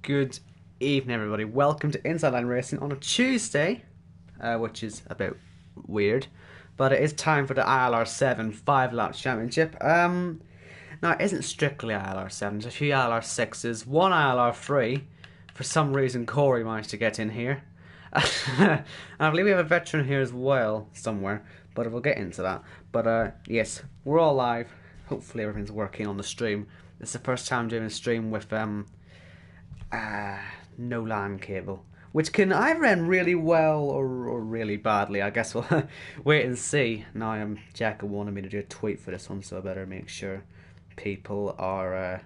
Good evening, everybody. Welcome to Inside Line Racing on a Tuesday, which is a bit weird, but it is time for the ILR7 5-lap championship. Now, it isn't strictly ILR7, there's a few ILR6s, one ILR3. For some reason, Corey managed to get in here. And I believe we have a veteran here as well, somewhere, but we'll get into that. But yes, we're all live. Hopefully everything's working on the stream. It's the first time doing a stream with no LAN cable, which can either end really well or really badly. I guess we'll wait and see. Now, Jack wanted me to do a tweet for this one, so I better make sure people are,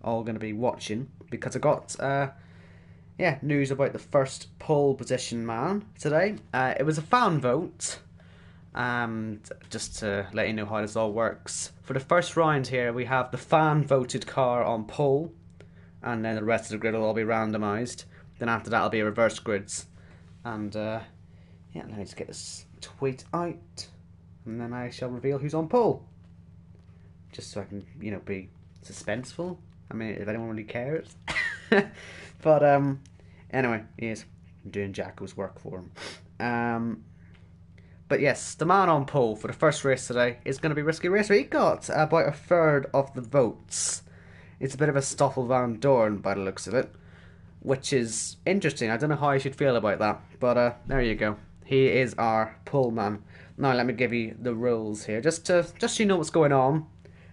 all going to be watching, because I got, news about the first pole position man today. It was a fan vote. And just to let you know how this all works, for the first round here we have the fan voted car on pole, and then the rest of the grid will all be randomised. Then after that it'll be reverse grids, and let me just get this tweet out, and then I shall reveal who's on pole, just so I can be suspenseful. I mean, if anyone really cares. But anyway, yes, I'm doing Jacko's work for him. But yes, the man on pole for the first race today is going to be Risky Racer. He got about a third of the votes. It's a bit of a Stoffel Van Dorn by the looks of it, which is interesting. I don't know how I should feel about that, but there you go. He is our pole man. Now let me give you the rules here, just so you know what's going on.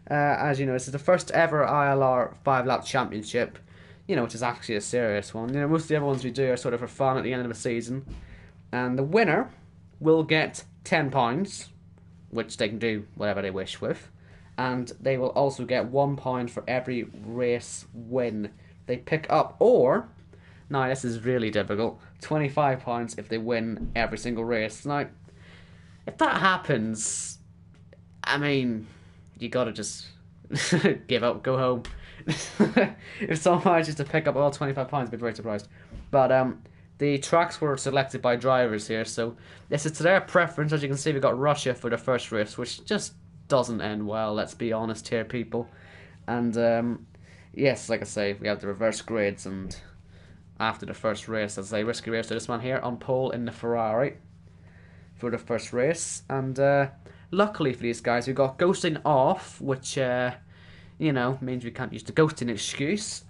As you know, this is the first ever ILR 5-lap championship, which is actually a serious one. Most of the other ones we do are sort of for fun at the end of the season. And the winner will get £10, which they can do whatever they wish with, and they will also get £1 for every race win they pick up, or, now this is really difficult, £25 if they win every single race. Now, if that happens, I mean, you gotta just give up, go home. If someone manages to pick up all £25, I'd be very surprised. But the tracks were selected by drivers here, so this is to their preference. As you can see, we got Russia for the first race, which just doesn't end well, let's be honest here, people. And yes, like I say, we have the reverse grids, and after the first race, as I say, Risky Racer, this man here on pole in the Ferrari for the first race. And luckily for these guys, we got ghosting off, which means we can't use the ghosting excuse.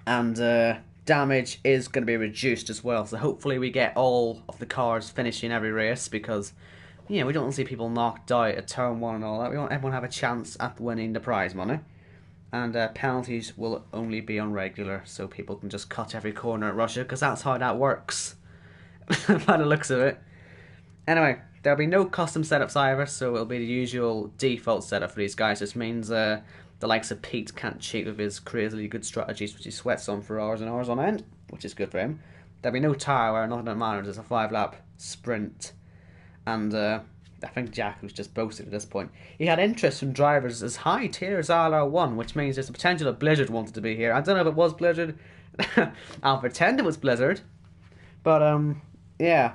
And damage is going to be reduced as well, so hopefully we get all of the cars finishing every race, because we don't want to see people knocked out at turn 1 and all that. We want everyone to have a chance at winning the prize money, and penalties will only be on regular, so people can just cut every corner at Russia, because that's how that works by the looks of it. Anyway, there'll be no custom setups either, so it'll be the usual default setup for these guys. This means the likes of Pete can't cheat with his crazily good strategies, which he sweats on for hours and hours on end, which is good for him. There'll be no tyre wear, nothing that matters. It's a 5-lap sprint. And I think Jack was just boasted at this point. He had interest from drivers as high tier as ILR1, which means there's a potential that Blizzard wanted to be here. I don't know if it was Blizzard. I'll pretend it was Blizzard. But, yeah.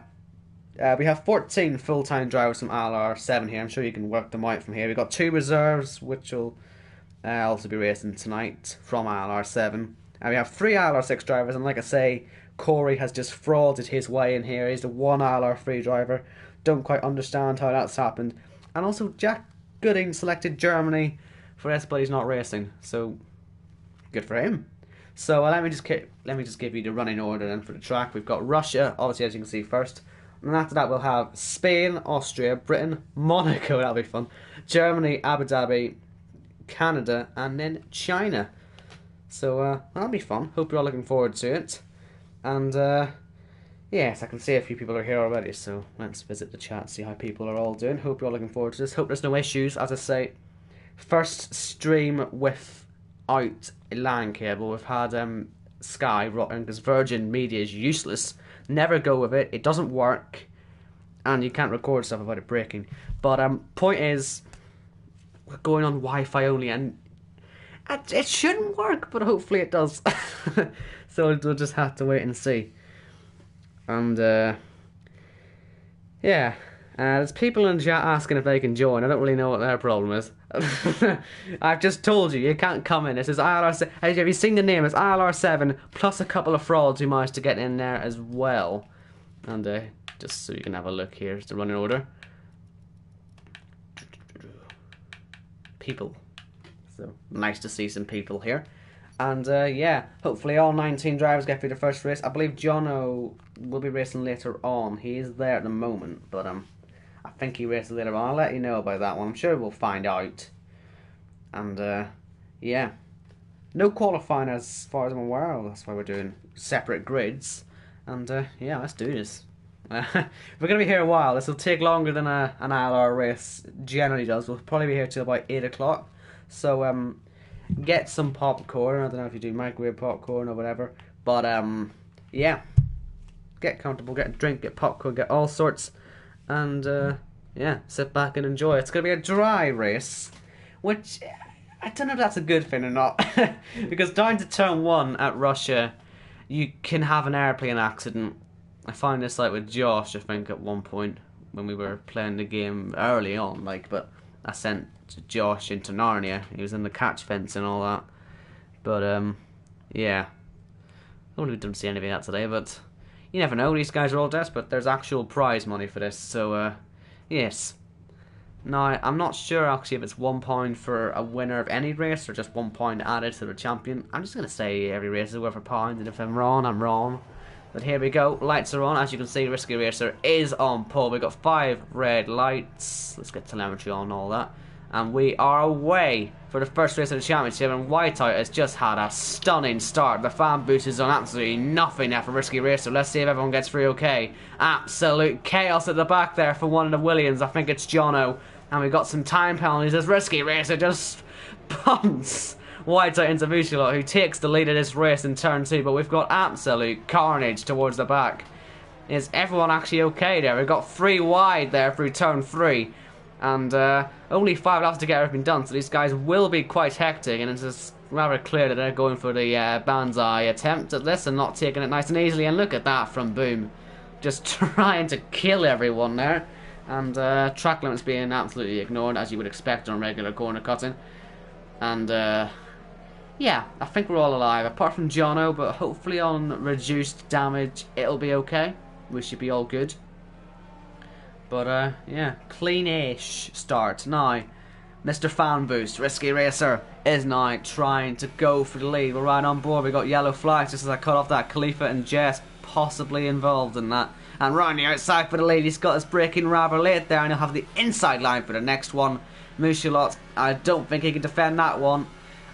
We have 14 full-time drivers from ILR7 here. I'm sure you can work them out from here. We've got 2 reserves, which will also be racing tonight from ILR7. And we have 3 ILR6 drivers, and like I say, Corey has just frauded his way in here. He's the 1 ILR3 driver. Don't quite understand how that's happened. And also, Jack Gooding selected Germany for this, but he's not racing, so good for him. So let me just give you the running order then for the track. We've got Russia, obviously, as you can see, first. And after that we'll have Spain, Austria, Britain, Monaco, that'll be fun, Germany, Abu Dhabi, Canada, and then China. So that'll be fun. Hope you're all looking forward to it. And yes, I can see a few people are here already, so let's visit the chat, see how people are all doing. Hope you're all looking forward to this. Hope there's no issues. As I say, first stream without a LAN cable. We've had Sky rotten because Virgin Media is useless. Never go with it. It doesn't work, and you can't record stuff about it breaking. But point is, we're going on Wi-Fi only, and it shouldn't work, but hopefully it does. So we'll just have to wait and see. And yeah, There's people in the chat asking if they can join. I don't really know what their problem is. I've just told you, you can't come in. It says ILR7. Have you seen the name? It's ILR7 plus a couple of frauds who managed to get in there as well. And just so you can have a look here, it's the running order. People. So nice to see some people here. And yeah, hopefully all 19 drivers get through the first race. I believe Jono will be racing later on. He is there at the moment, but I think he races later on. I'll let you know about that one. I'm sure we'll find out. And yeah, no qualifying as far as I'm aware. That's why we're doing separate grids. And yeah, let's do this. We're going to be here a while. This will take longer than an ILR race generally does. We'll probably be here till about 8 o'clock. So get some popcorn. I don't know if you do microwave popcorn or whatever. But yeah, get comfortable, get a drink, get popcorn, get all sorts. And yeah, sit back and enjoy. It's going to be a dry race, which I don't know if that's a good thing or not. Because down to turn 1 at Russia, you can have an airplane accident. I find this like with Josh, I think, at one point when we were playing the game early on, like, but I sent Josh into Narnia. He was in the catch fence and all that. But yeah, I didn't see anything of that today, but you never know, these guys are all desperate. There's actual prize money for this, so yes. Now, I'm not sure actually if it's £1 for a winner of any race or just £1 added to the champion. I'm just going to say every race is worth £1, and if I'm wrong, I'm wrong. But here we go, lights are on. As you can see, Risky Racer is on pole. We've got 5 red lights. Let's get telemetry on and all that. And we are away for the first race of the championship. And Whiteout has just had a stunning start. The fan boost is on absolutely nothing now for Risky Racer. Let's see if everyone gets through okay. Absolute chaos at the back there for one of the Williams. I think it's Jono. And we've got some time penalties as Risky Racer just punts Whiteout into Vucilot, who takes the lead of this race in turn 2, but we've got absolute carnage towards the back. Is everyone actually okay there? We've got 3 wide there through turn 3, and only 5 laps to get everything done, so these guys will be quite hectic, and it's just rather clear that they're going for the banzai attempt at this and not taking it nice and easily. And look at that from Boom, just trying to kill everyone there, and track limits being absolutely ignored, as you would expect on regular corner cutting. And yeah, I think we're all alive, apart from Jono, but hopefully on reduced damage it'll be okay. We should be all good. But yeah, clean-ish start. Now, Mr. Fan Boost, Risky Racer, is now trying to go for the lead. We're right on board. We got yellow flags just as I cut off that. Khalifa and Jess possibly involved in that. And right on the outside for the lead, he's got his braking rather late there, and he'll have the inside line for the next one. Mushilot, I don't think he can defend that one.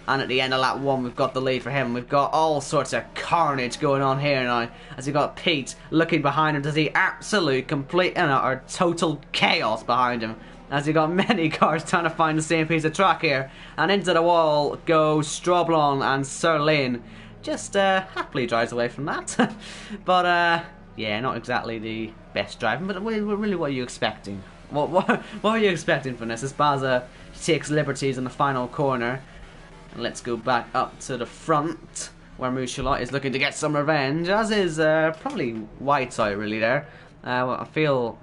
And at the end of lap 1, we've got the lead for him. We've got all sorts of carnage going on here now. As you've got Pete looking behind him to see absolute, complete, and utter total chaos behind him. As you've got many cars trying to find the same piece of track here. And into the wall go Stroblon and Serlane. Just happily drives away from that. But yeah, not exactly the best driving. But really, what are you expecting? What are you expecting from this? As Baza takes liberties in the final corner. Let's go back up to the front, where Mushalot is looking to get some revenge, as is probably Whiteout really there. I feel,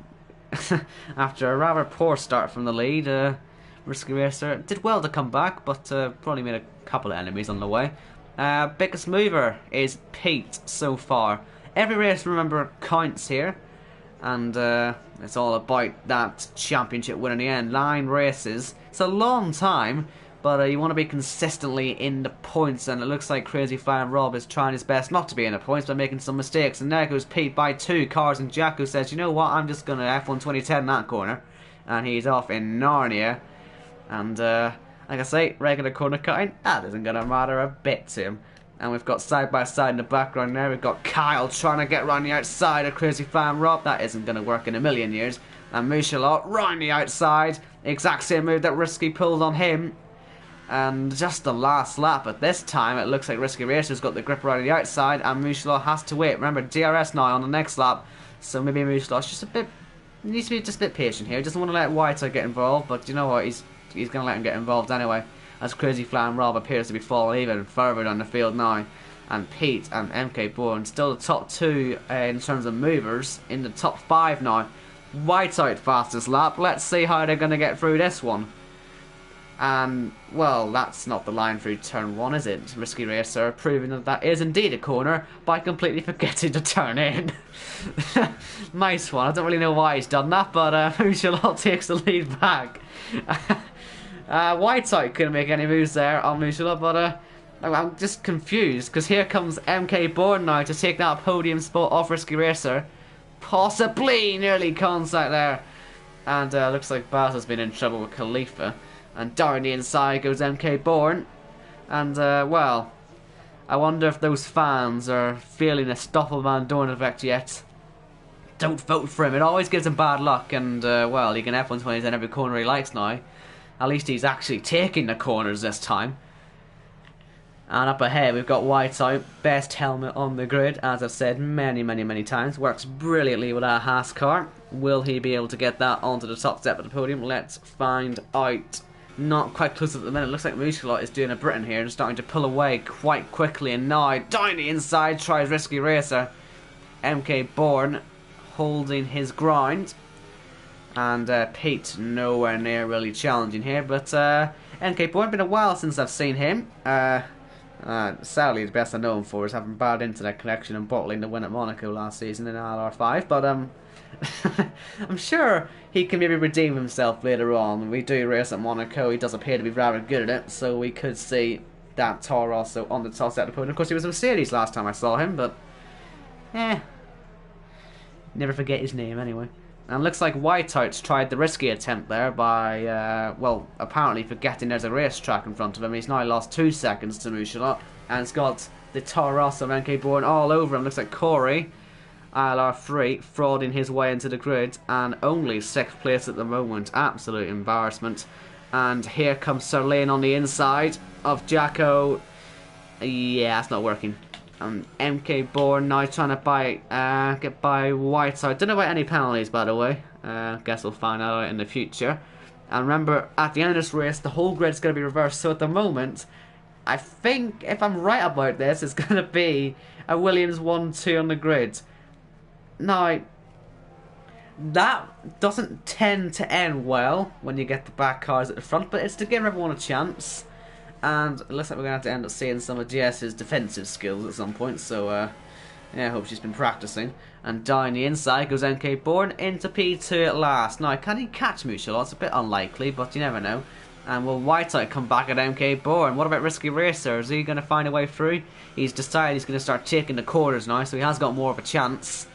after a rather poor start from the lead, Risky Racer did well to come back, but probably made a couple of enemies on the way. Biggest mover is Pete so far. Every race, remember, counts here, and it's all about that championship win in the end. 9 races. It's a long time. But you want to be consistently in the points, and it looks like Crazy Fan Rob is trying his best not to be in the points by making some mistakes. And there goes Pete by 2 cars, and Jack, who says, you know what, I'm just going to F1 2010 that corner. And he's off in Narnia. And like I say, regular corner cutting, that isn't going to matter a bit to him. And we've got side by side in the background there, we've got Kyle trying to get around the outside of Crazy Fan Rob. That isn't going to work in a million years. And Mushalot round the outside, exact same move that Risky pulled on him. And just the last lap, at this time it looks like Risky Racer's got the grip right on the outside, and Mushalot has to wait. Remember, DRS now on the next lap, so maybe Mushalot's just a bit, needs to be just a bit patient here. He doesn't want to let Whiteout get involved, but you know what, he's going to let him get involved anyway, as Crazy Flan Rob appears to be falling even further down the field now. And Pete and MK Bourne still the top 2 in terms of movers, in the top 5 now. Whiteside fastest lap. Let's see how they're going to get through this one. And, well, that's not the line through turn 1, is it? Risky Racer proving that that is indeed a corner by completely forgetting to turn in. Nice one. I don't really know why he's done that, but Mouchelot takes the lead back. Whiteside couldn't make any moves there on Mouchelot, but I'm just confused, because here comes MK Bourne now to take that podium spot off Risky Racer. Possibly nearly contact there. And looks like Baz has been in trouble with Khalifa. And down the inside goes MK Bourne. And, well, I wonder if those fans are feeling a Stoffel Van Dorn effect yet. Don't vote for him. It always gives him bad luck. And, well, he can F120s in every corner he likes now. At least he's actually taking the corners this time. And up ahead we've got Whiteside, best helmet on the grid, as I've said many times. Works brilliantly with our Haas car. Will he be able to get that onto the top step of the podium? Let's find out. Not quite close at the minute. Looks like Mouchelot is doing a Britain here and starting to pull away quite quickly. And now down the inside tries Risky Racer. MK Bourne holding his ground. And Pete nowhere near really challenging here. But MK Bourne, been a while since I've seen him. Sadly, the best I know him for is having bad internet connection and bottling the win at Monaco last season in ILR5, but I'm sure he can maybe redeem himself later on. We do race at Monaco, he does appear to be rather good at it, so we could see that Tar also on the top set of the podium. Of course, he was in Mercedes last time I saw him, but never forget his name anyway. And looks like Whiteout's tried the risky attempt there by, well, apparently forgetting there's a racetrack in front of him. He's now lost 2 seconds to Mouchelot, and it's got the Toro Rosso of MK Bourne all over him. Looks like Corey, ILR3, frauding his way into the grid, and only 6th place at the moment. Absolute embarrassment. And here comes Sir Lane on the inside of Jacko. Yeah, that's not working. MK Bourne now trying to get by Whiteside. Don't know about any penalties, by the way. Guess we'll find out in the future. And remember, at the end of this race, the whole grid's going to be reversed. So at the moment, I think, if I'm right about this, it's going to be a Williams 1-2 on the grid. Now, that doesn't tend to end well when you get the back cars at the front, but it's to give everyone a chance. And it looks like we're going to have to end up seeing some of Jess's defensive skills at some point, so yeah, I hope she's been practicing. And down the inside goes MK Bourne into P2 at last. Now, can he catch Mouchelot? It's a bit unlikely, but you never know. And will Whiteside come back at MK Bourne? What about Risky Racer? Is he going to find a way through? He's decided he's going to start taking the corners now, so he has got more of a chance.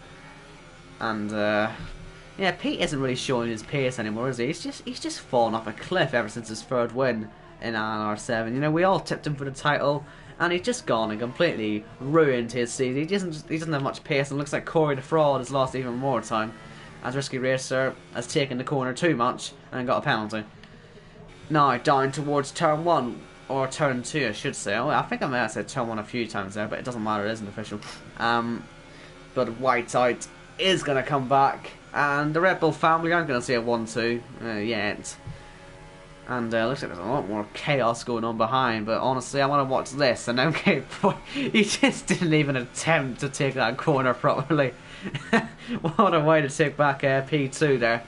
And yeah, Pete isn't really showing his pace anymore, is he? He's just fallen off a cliff ever since his 3rd win in ILR7. You know, we all tipped him for the title, and he's just gone and completely ruined his season. He doesn't have much pace, and looks like Corey the Fraud has lost even more time, as Risky Racer has taken the corner too much and got a penalty. Now down towards turn 1, or turn 2 I should say. I think I may have said turn 1 a few times there, but it doesn't matter, it isn't official. But Whiteside is going to come back, and the Red Bull family aren't going to see a 1-2 yet. And looks like there's a lot more chaos going on behind, but honestly, I want to watch this. And MK Bourne, he just didn't even attempt to take that corner properly. What a way to take back P2 there.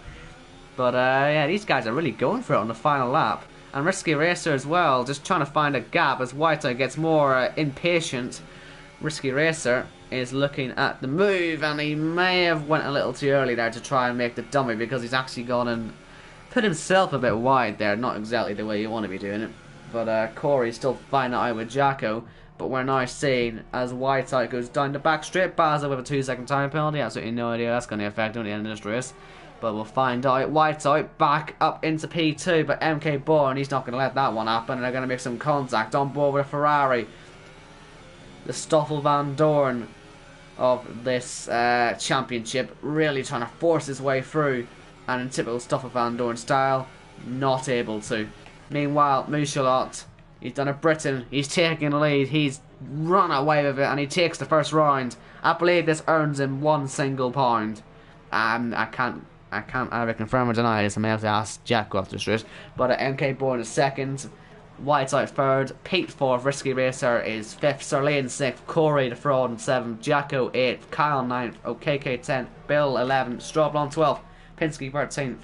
But yeah, these guys are really going for it on the final lap. And Risky Racer as well, just trying to find a gap as Whiteside gets more impatient. Risky Racer is looking at the move, and he may have went a little too early there to try and make the dummy, because he's actually gone and put himself a bit wide there. Not exactly the way you want to be doing it. But Corey's still finding it out with Jacko. But we're now seeing as Whiteside goes down the back straight. Baza with a 2-second time penalty. Absolutely no idea that's going to affect him at the end of this race. But we'll find out. Whiteside back up into P2. But MK Bourne, he's not going to let that one happen. And they're going to make some contact on board with Ferrari. The Stoffel Van Dorn of this championship, really trying to force his way through. And in typical Stoffel Van Dorn style, not able to. Meanwhile, Mouchelot, he's done a Britain, he's taking the lead, he's run away with it, and he takes the first round. I believe this earns him £1. I can't either confirm or deny this. I may have to ask Jack after this race. But MK Bourne is 2nd, Whiteside 3rd, Pete 4th, Risky Racer is 5th, Sir Lane 6th, Corey the Fraud 7th, Jacko 8th, Kyle 9th, OKK 10th, Bill 11th, Strawblon 12th. Pinsky 13th,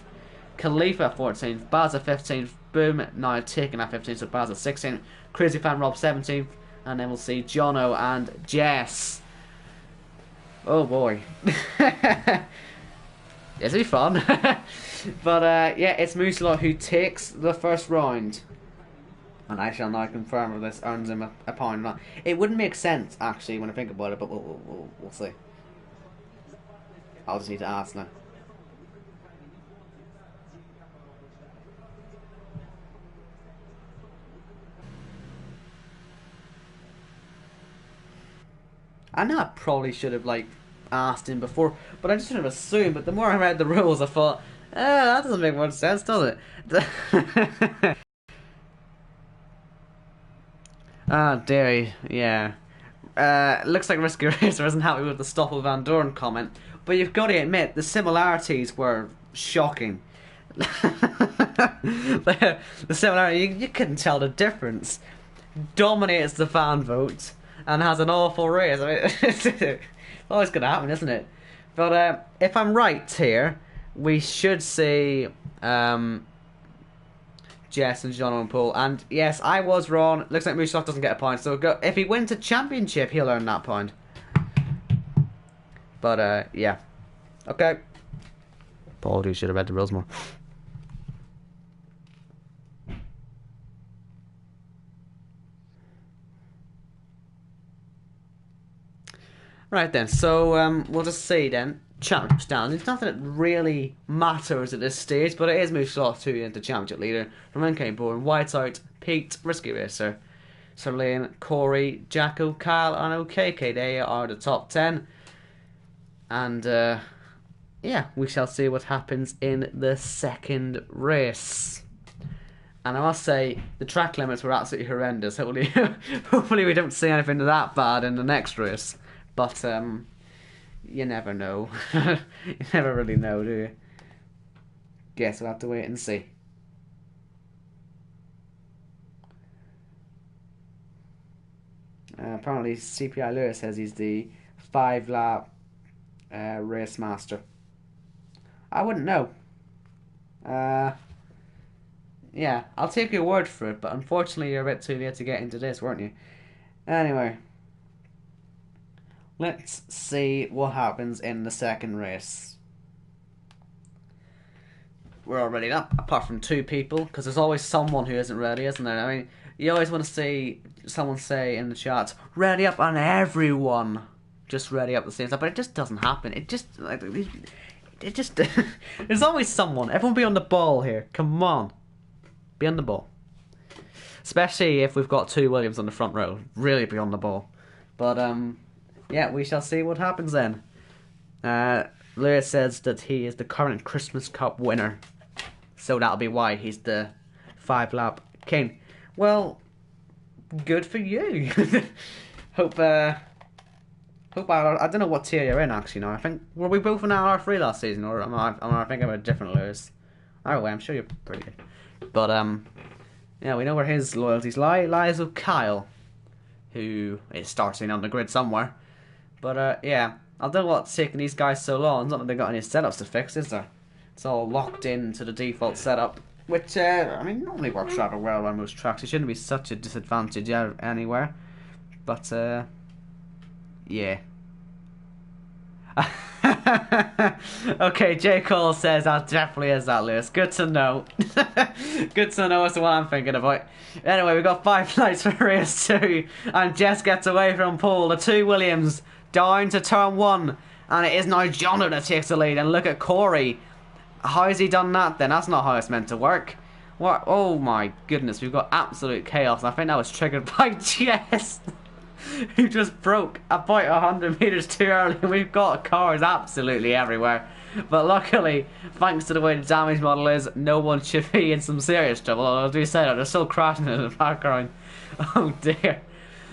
Khalifa 14th, Baza 15th, Boom now taking that 15th, so Baza 16th, Crazy Fan Rob 17th, and then we'll see Jono and Jess. Oh boy. This will be fun. But yeah, it's Musilot who takes the first round. And I shall now confirm if this earns him a point or not. It wouldn't make sense, actually, when I think about it, but we'll see. I'll just need to ask now. I know I probably should have, like, asked him before, but I just sort of assumed. But the more I read the rules, I thought, that doesn't make much sense, does it? Ah, dear, yeah. Looks like Risky Racer isn't happy with the Stoffel Van Doorn comment, but you've got to admit, the similarities were shocking. The similarity, you couldn't tell the difference. Dominates the fan vote and has an awful race. I mean, it's always going to happen, isn't it? But if I'm right here, we should see Jess and John on pole. And yes, I was wrong. Looks like Musilov doesn't get a point. So if he wins a championship, he'll earn that point. But yeah. Okay. Paul, you should have read the rules more. Right then, so we'll just see then. Championship standings. It's nothing that really matters at this stage, but it is Musilov 2 into championship leader. From NK Bourne, Whiteout, Pete, Risky Racer, Sir Lane, Corey, Jacko, Kyle, and OKK. They are the top 10. And yeah, we shall see what happens in the second race. And I must say, the track limits were absolutely horrendous. Hopefully we don't see anything that bad in the next race. But you never know. You never really know, do you? Guess we'll have to wait and see. Apparently CPI Lewis says he's the 5-lap race master. I wouldn't know. Yeah, I'll take your word for it, but unfortunately you're a bit too late to get into this, weren't you? Anyway, let's see what happens in the second race. We're all ready up, apart from 2 people, because there's always someone who isn't ready, isn't there? I mean, you always want to see someone say in the chat, ready up, and everyone just ready up at the same time, but it just doesn't happen. It just there's always someone. Everyone be on the ball here. Come on. Be on the ball. Especially if we've got 2 Williams on the front row. Really be on the ball. But, yeah, we shall see what happens then. Lewis says that he is the current Christmas Cup winner. So that'll be why he's the 5-lap king. Well, good for you. Hope I don't know what tier you're in actually now. I think, were we both in ILR3 last season, or am I thinking of a different Lewis? Either way, I'm sure you're pretty good. But, yeah, we know where his loyalties lie. Lies with Kyle, who is starting on the grid somewhere. But, yeah, I don't know what's taking these guys so long. It's not that they've got any setups to fix, is there? It's all locked into the default setup, which, I mean, normally works rather well on most tracks. It shouldn't be such a disadvantage anywhere. But, yeah. Okay, J. Cole says that definitely is that, Lewis. Good to know. Good to know as to what I'm thinking about. Anyway, we've got 5 lights for race 2, and Jess gets away from pole. The 2 Williams down to turn 1, and it is now Jono that takes the lead. And look at Corey. How has he done that then? That's not how it's meant to work. What? Oh my goodness, we've got absolute chaos. And I think that was triggered by Jess, who just broke about 100 metres too early. We've got cars absolutely everywhere. But luckily, thanks to the way the damage model is, no one should be in some serious trouble. Although, as we said, they're still crashing in the background. Oh dear.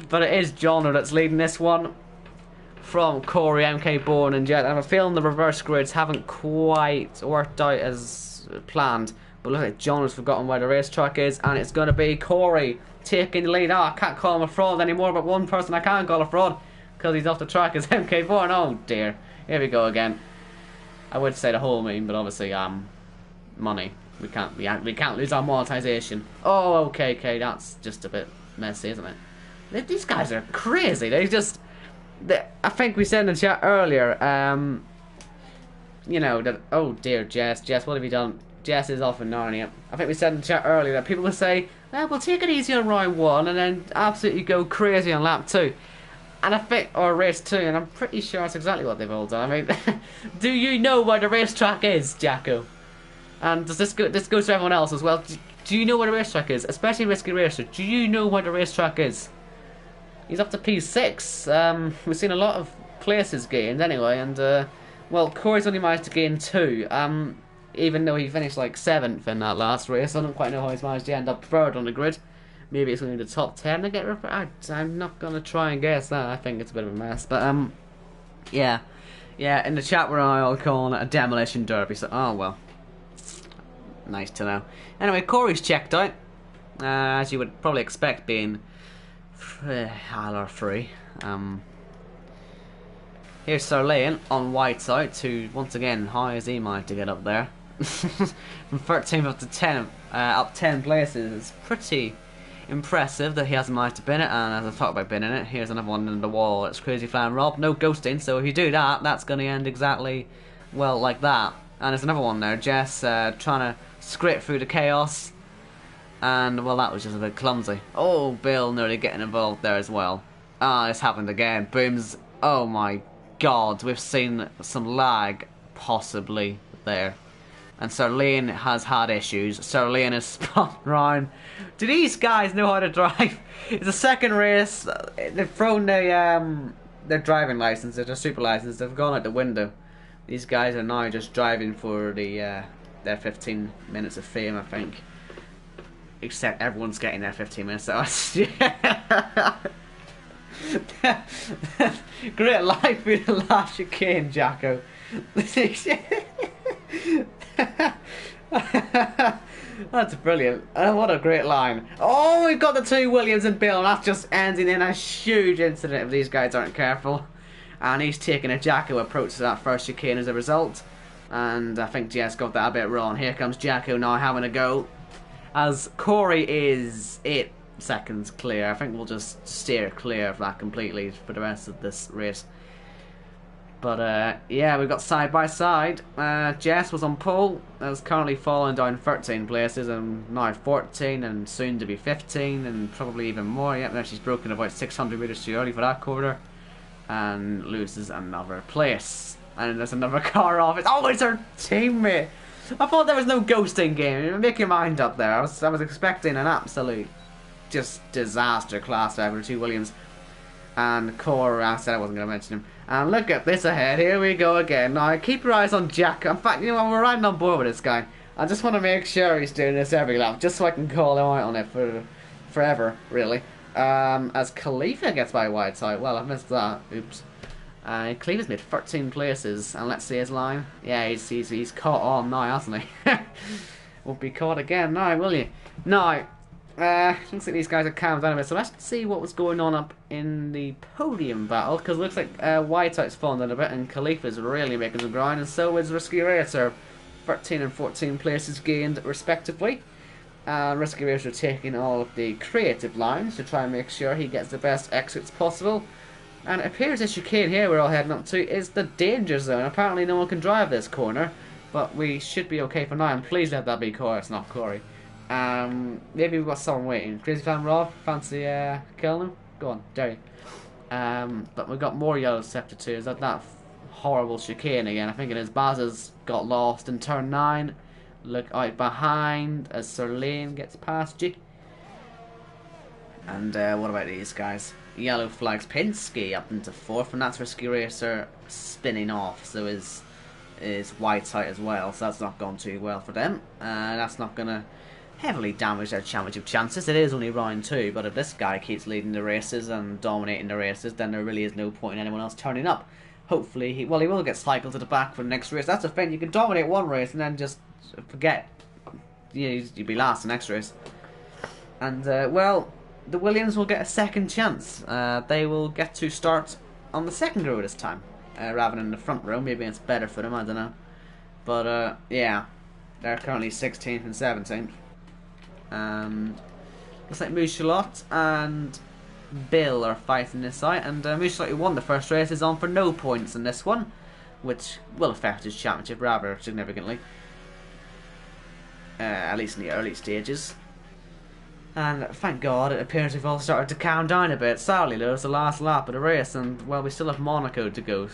But it is Jono that's leading this one from Corey, MK Bourne and Jet. I have a feeling the reverse grids haven't quite worked out as planned. But look at Jono's forgotten where the racetrack is, and it's going to be Corey taking the lead. I can't call him a fraud anymore, but one person I can call a fraud because he's off the track is MK4. Oh dear, here we go again. I would say the whole meme, but obviously, money. We can't lose our monetization. Oh, okay, that's just a bit messy, isn't it? These guys are crazy. I think we said in the chat earlier, you know, that, oh dear, Jess, what have you done? Jess is off in Narnia. I think we said in the chat earlier that people will say, we'll take it easy on round 1 and then absolutely go crazy on lap 2. And I think, or race 2, and I'm pretty sure that's exactly what they've all done. I mean, do you know where the racetrack is, Jacko? And does this goes to everyone else as well? Do you know where the racetrack is? Especially Risky Racer, do you know where the racetrack is? He's up to P6. We've seen a lot of places gained anyway, and, well, Corey's only managed to gain 2. Even though he finished like 7th in that last race. I don't quite know how he's managed to end up 3rd on the grid. Maybe it's going to be the top 10 to get referred. I'm not going to try and guess that. I think it's a bit of a mess. But, yeah, in the chat we're all calling it a demolition derby. So, oh well. Nice to know. Anyway, Corey's checked out. As you would probably expect, being ILR3. Here's Sir Lane on Whiteside, who, once again, how has he managed to get up there? From 13th up to 10th, up 10 places. It's pretty impressive that he hasn't managed to bin it, and as I talked about binning it, here's another one in the wall. It's Crazy Flying Rob, no ghosting, so if you do that, that's going to end exactly, well, like that. And there's another one there, Jess, trying to scrape through the chaos, and, well, that was just a bit clumsy. Oh, Bill nearly getting involved there as well. Ah, it's happened again. Booms, oh my god, we've seen some lag, possibly, there. And Sir Lane has had issues. Sir Lane is spun round. Do these guys know how to drive? It's a second race. They've thrown their driving license, their super license. They've gone out the window. These guys are now just driving for their 15 minutes of fame, I think. Except everyone's getting their 15 minutes. So great life for the last chicane, Jacko. That's brilliant. What a great line. Oh, we've got the 2 Williams and Bill, and that's just ending in a huge incident if these guys aren't careful. And he's taking a Jacko approach to that first chicane as a result. And I think Jess got that a bit wrong. Here comes Jacko now having a go. As Corey is 8 seconds clear. I think we'll just steer clear of that completely for the rest of this race. But yeah, we've got side by side. Jess was on pole, is currently falling down 13 places, and now 14, and soon to be 15, and probably even more. Yep, now she's broken about 600 metres too early for that quarter, and loses another place. And there's another car off. Oh, it's her teammate. I thought there was no ghosting game. Make your mind up there. I was expecting an absolute just disaster class driver with 2 Williams. And Cora, I said I wasn't going to mention him. And look at this ahead. Here we go again. Now, keep your eyes on Jack. In fact, you know what? We're riding on board with this guy. I just want to make sure he's doing this every lap, just so I can call him out on it for forever, really. As Khalifa gets by Whiteside. Well, I missed that. Oops. Khalifa's made 13 places. And let's see his line. Yeah, he's caught on now, hasn't he? Won't be caught again now, will you? Now, looks like these guys are calmed down a bit, so let's see what was going on up in the podium battle, because it looks like Whiteside's fallen down a bit, and Khalifa's really making some ground, and so is Risky Racer. 13 and 14 places gained, respectively. Risky Racer taking all of the creative lines to try and make sure he gets the best exits possible. And it appears this chicane here we're all heading up to is the danger zone. Apparently no one can drive this corner, but we should be okay for now, and please let that be Corey, it's not Corey. Maybe we've got someone waiting. Crazy Fan Rob, fancy killing him? Go on, dare you. But we've got more yellow sector too. Is that horrible chicane again? I think it is. Baz has got lost in turn 9. Look out behind as Sir Lane gets past you. And what about these guys? Yellow flags Pinsky up into 4th, and that's Risky Racer spinning off. So is Whiteside as well. So that's not gone too well for them. That's not gonna heavily damage their championship chances. It is only round 2, but if this guy keeps leading the races and dominating the races, then there really is no point in anyone else turning up. Hopefully, he will get cycled to the back for the next race. That's the thing, you can dominate one race and then just forget. You'd be last the next race. And, well, the Williams will get a second chance. They will get to start on the second row this time, rather than the front row. Maybe it's better for them, I don't know. But yeah, they're currently 16th and 17th. Looks like Mouchelot and Bill are fighting this side, and Mouchelot, who won the first race, is on for no points in this one, which will affect his championship rather significantly. At least in the early stages. And thank God it appears we've all started to calm down a bit. Sadly though, it's the last lap of the race, and well, we still have Monaco to go.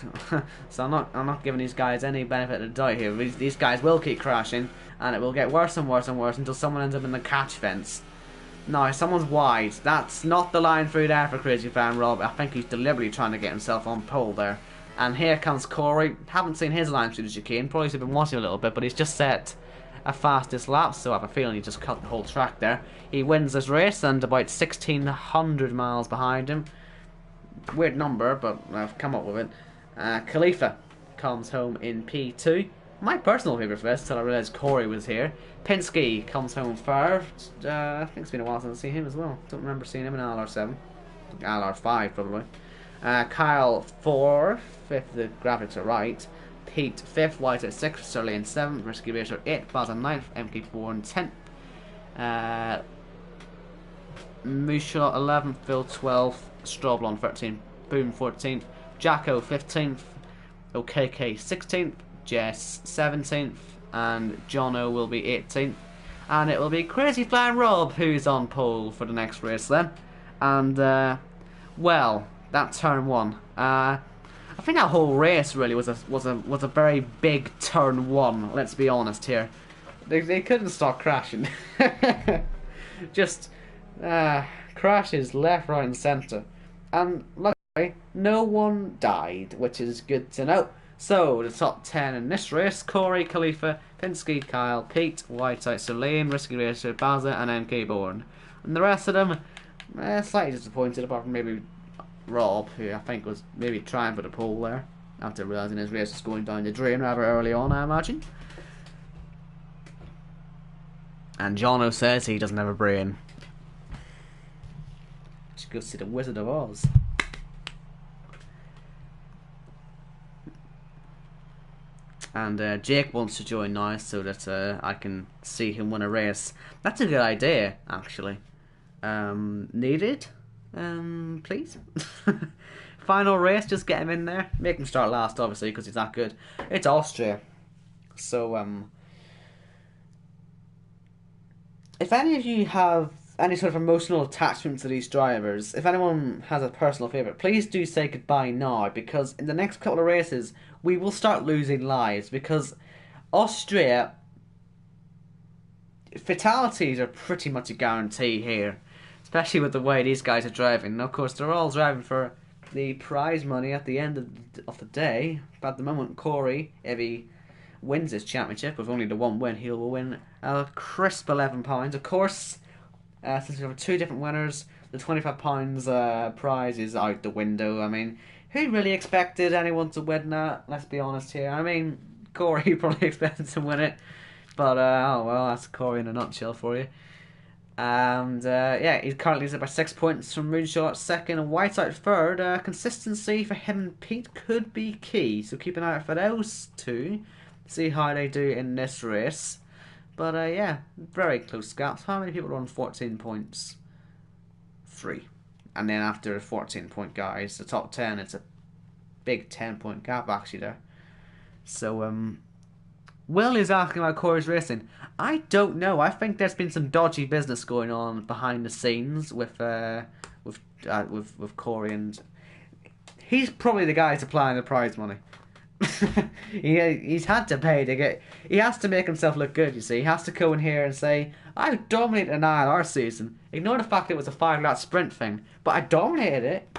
So I'm not giving these guys any benefit of the doubt here. These guys will keep crashing, and it will get worse and worse and worse until someone ends up in the catch fence. No, someone's wide. That's not the line through there for Crazy Fan Rob. I think he's deliberately trying to get himself on pole there. And here comes Corey. Haven't seen his line through the chicane. Probably should have been watching a little bit, but he's just set a fastest lap, so I have a feeling he just cut the whole track there. He wins this race and about 1,600 miles behind him. Weird number, but I've come up with it. Khalifa comes home in P2. My personal favourite for this, until I realised Corey was here. Penske comes home first. I think it's been a while since I've seen him as well. Don't remember seeing him in ILR7. ILR5 probably. Kyle 4th, if the graphics are right. Pete 5th, White at 6th, Sirlane 7th, Risky Racer 8th, Baz 9th, MK4 and 10th. Mouchelot 11th, Phil 12th, Stroblon 13th, Boom 14th, Jacko 15th, OKK 16th, Jess 17th, and Jono will be 18th. And it will be Crazy Flying Rob who's on pole for the next race then. And, well, that turn 1. I think that whole race really was a very big turn 1. Let's be honest here. They couldn't stop crashing. Just crashes left, right, and centre. And luckily, no one died, which is good to know. So the top 10 in this race: Corey, Khalifa, Penske, Kyle, Pete, Whiteside, Sirlane, Risky Racer, Baza, and MK Bourne. And the rest of them, slightly disappointed, apart from maybe Rob, who I think was maybe trying for the pole there, after realising his race was going down the drain rather early on, I imagine. And Jono says he doesn't have a brain. Should go see the Wizard of Oz. And Jake wants to join now so that I can see him win a race. That's a good idea, actually. Needed? Please? Final race, just get him in there. Make him start last, obviously, because he's that good. It's Austria. So, if any of you have any sort of emotional attachment to these drivers, if anyone has a personal favourite, please do say goodbye now, because in the next couple of races, we will start losing lives, because Austria, fatalities are pretty much a guarantee here. Especially with the way these guys are driving. And of course, they're all driving for the prize money at the end of the day. But at the moment, Corey, if he wins this championship with only the one win, he will win a crisp £11. Of course, since we have 2 different winners, the £25 prize is out the window. I mean, who really expected anyone to win that? Let's be honest here. I mean, Corey probably expected to win it. But, oh well, that's Corey in a nutshell for you. And yeah, he currently is up by 6 points from Moonshot second and Whiteside third. Consistency for him and Pete could be key, so keep an eye out for those two. See how they do in this race. But yeah, very close gaps. How many people are on 14 points? 3. And then after the 14-point guys, the top 10, it's a big 10-point gap actually there. So Will is asking about Corey's racing. I don't know. I think there's been some dodgy business going on behind the scenes with Corey, and he's probably the guy supplying the prize money. He's had to pay to get. He has to make himself look good. You see, he has to go in here and say, "I dominated an ILR season." Ignore the fact it was a 5-lap sprint thing, but I dominated it.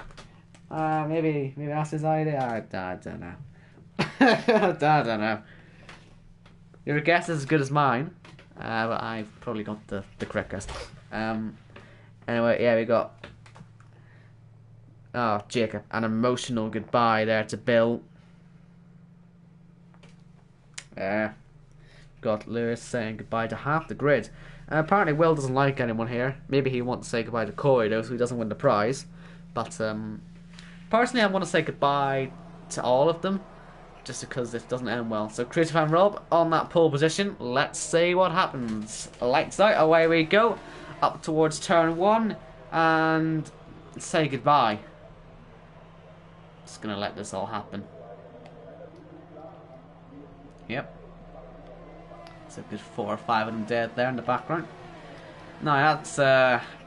Maybe that's his idea. I don't know. I don't know. Your guess is as good as mine, but I've probably got the correct guess. Anyway, yeah, we got Jacob, an emotional goodbye there to Bill. Got Lewis saying goodbye to half the grid. Apparently Will doesn't like anyone here. Maybe he wants to say goodbye to Corey though, so he doesn't win the prize. But personally I want to say goodbye to all of them. just because this doesn't end well. So Crazy Fan Rob on that pole position. Let's see what happens. Lights out, away we go. Up towards turn 1 and say goodbye. Just gonna let this all happen. Yep. It's a good 4 or 5 of them dead there in the background. No, that's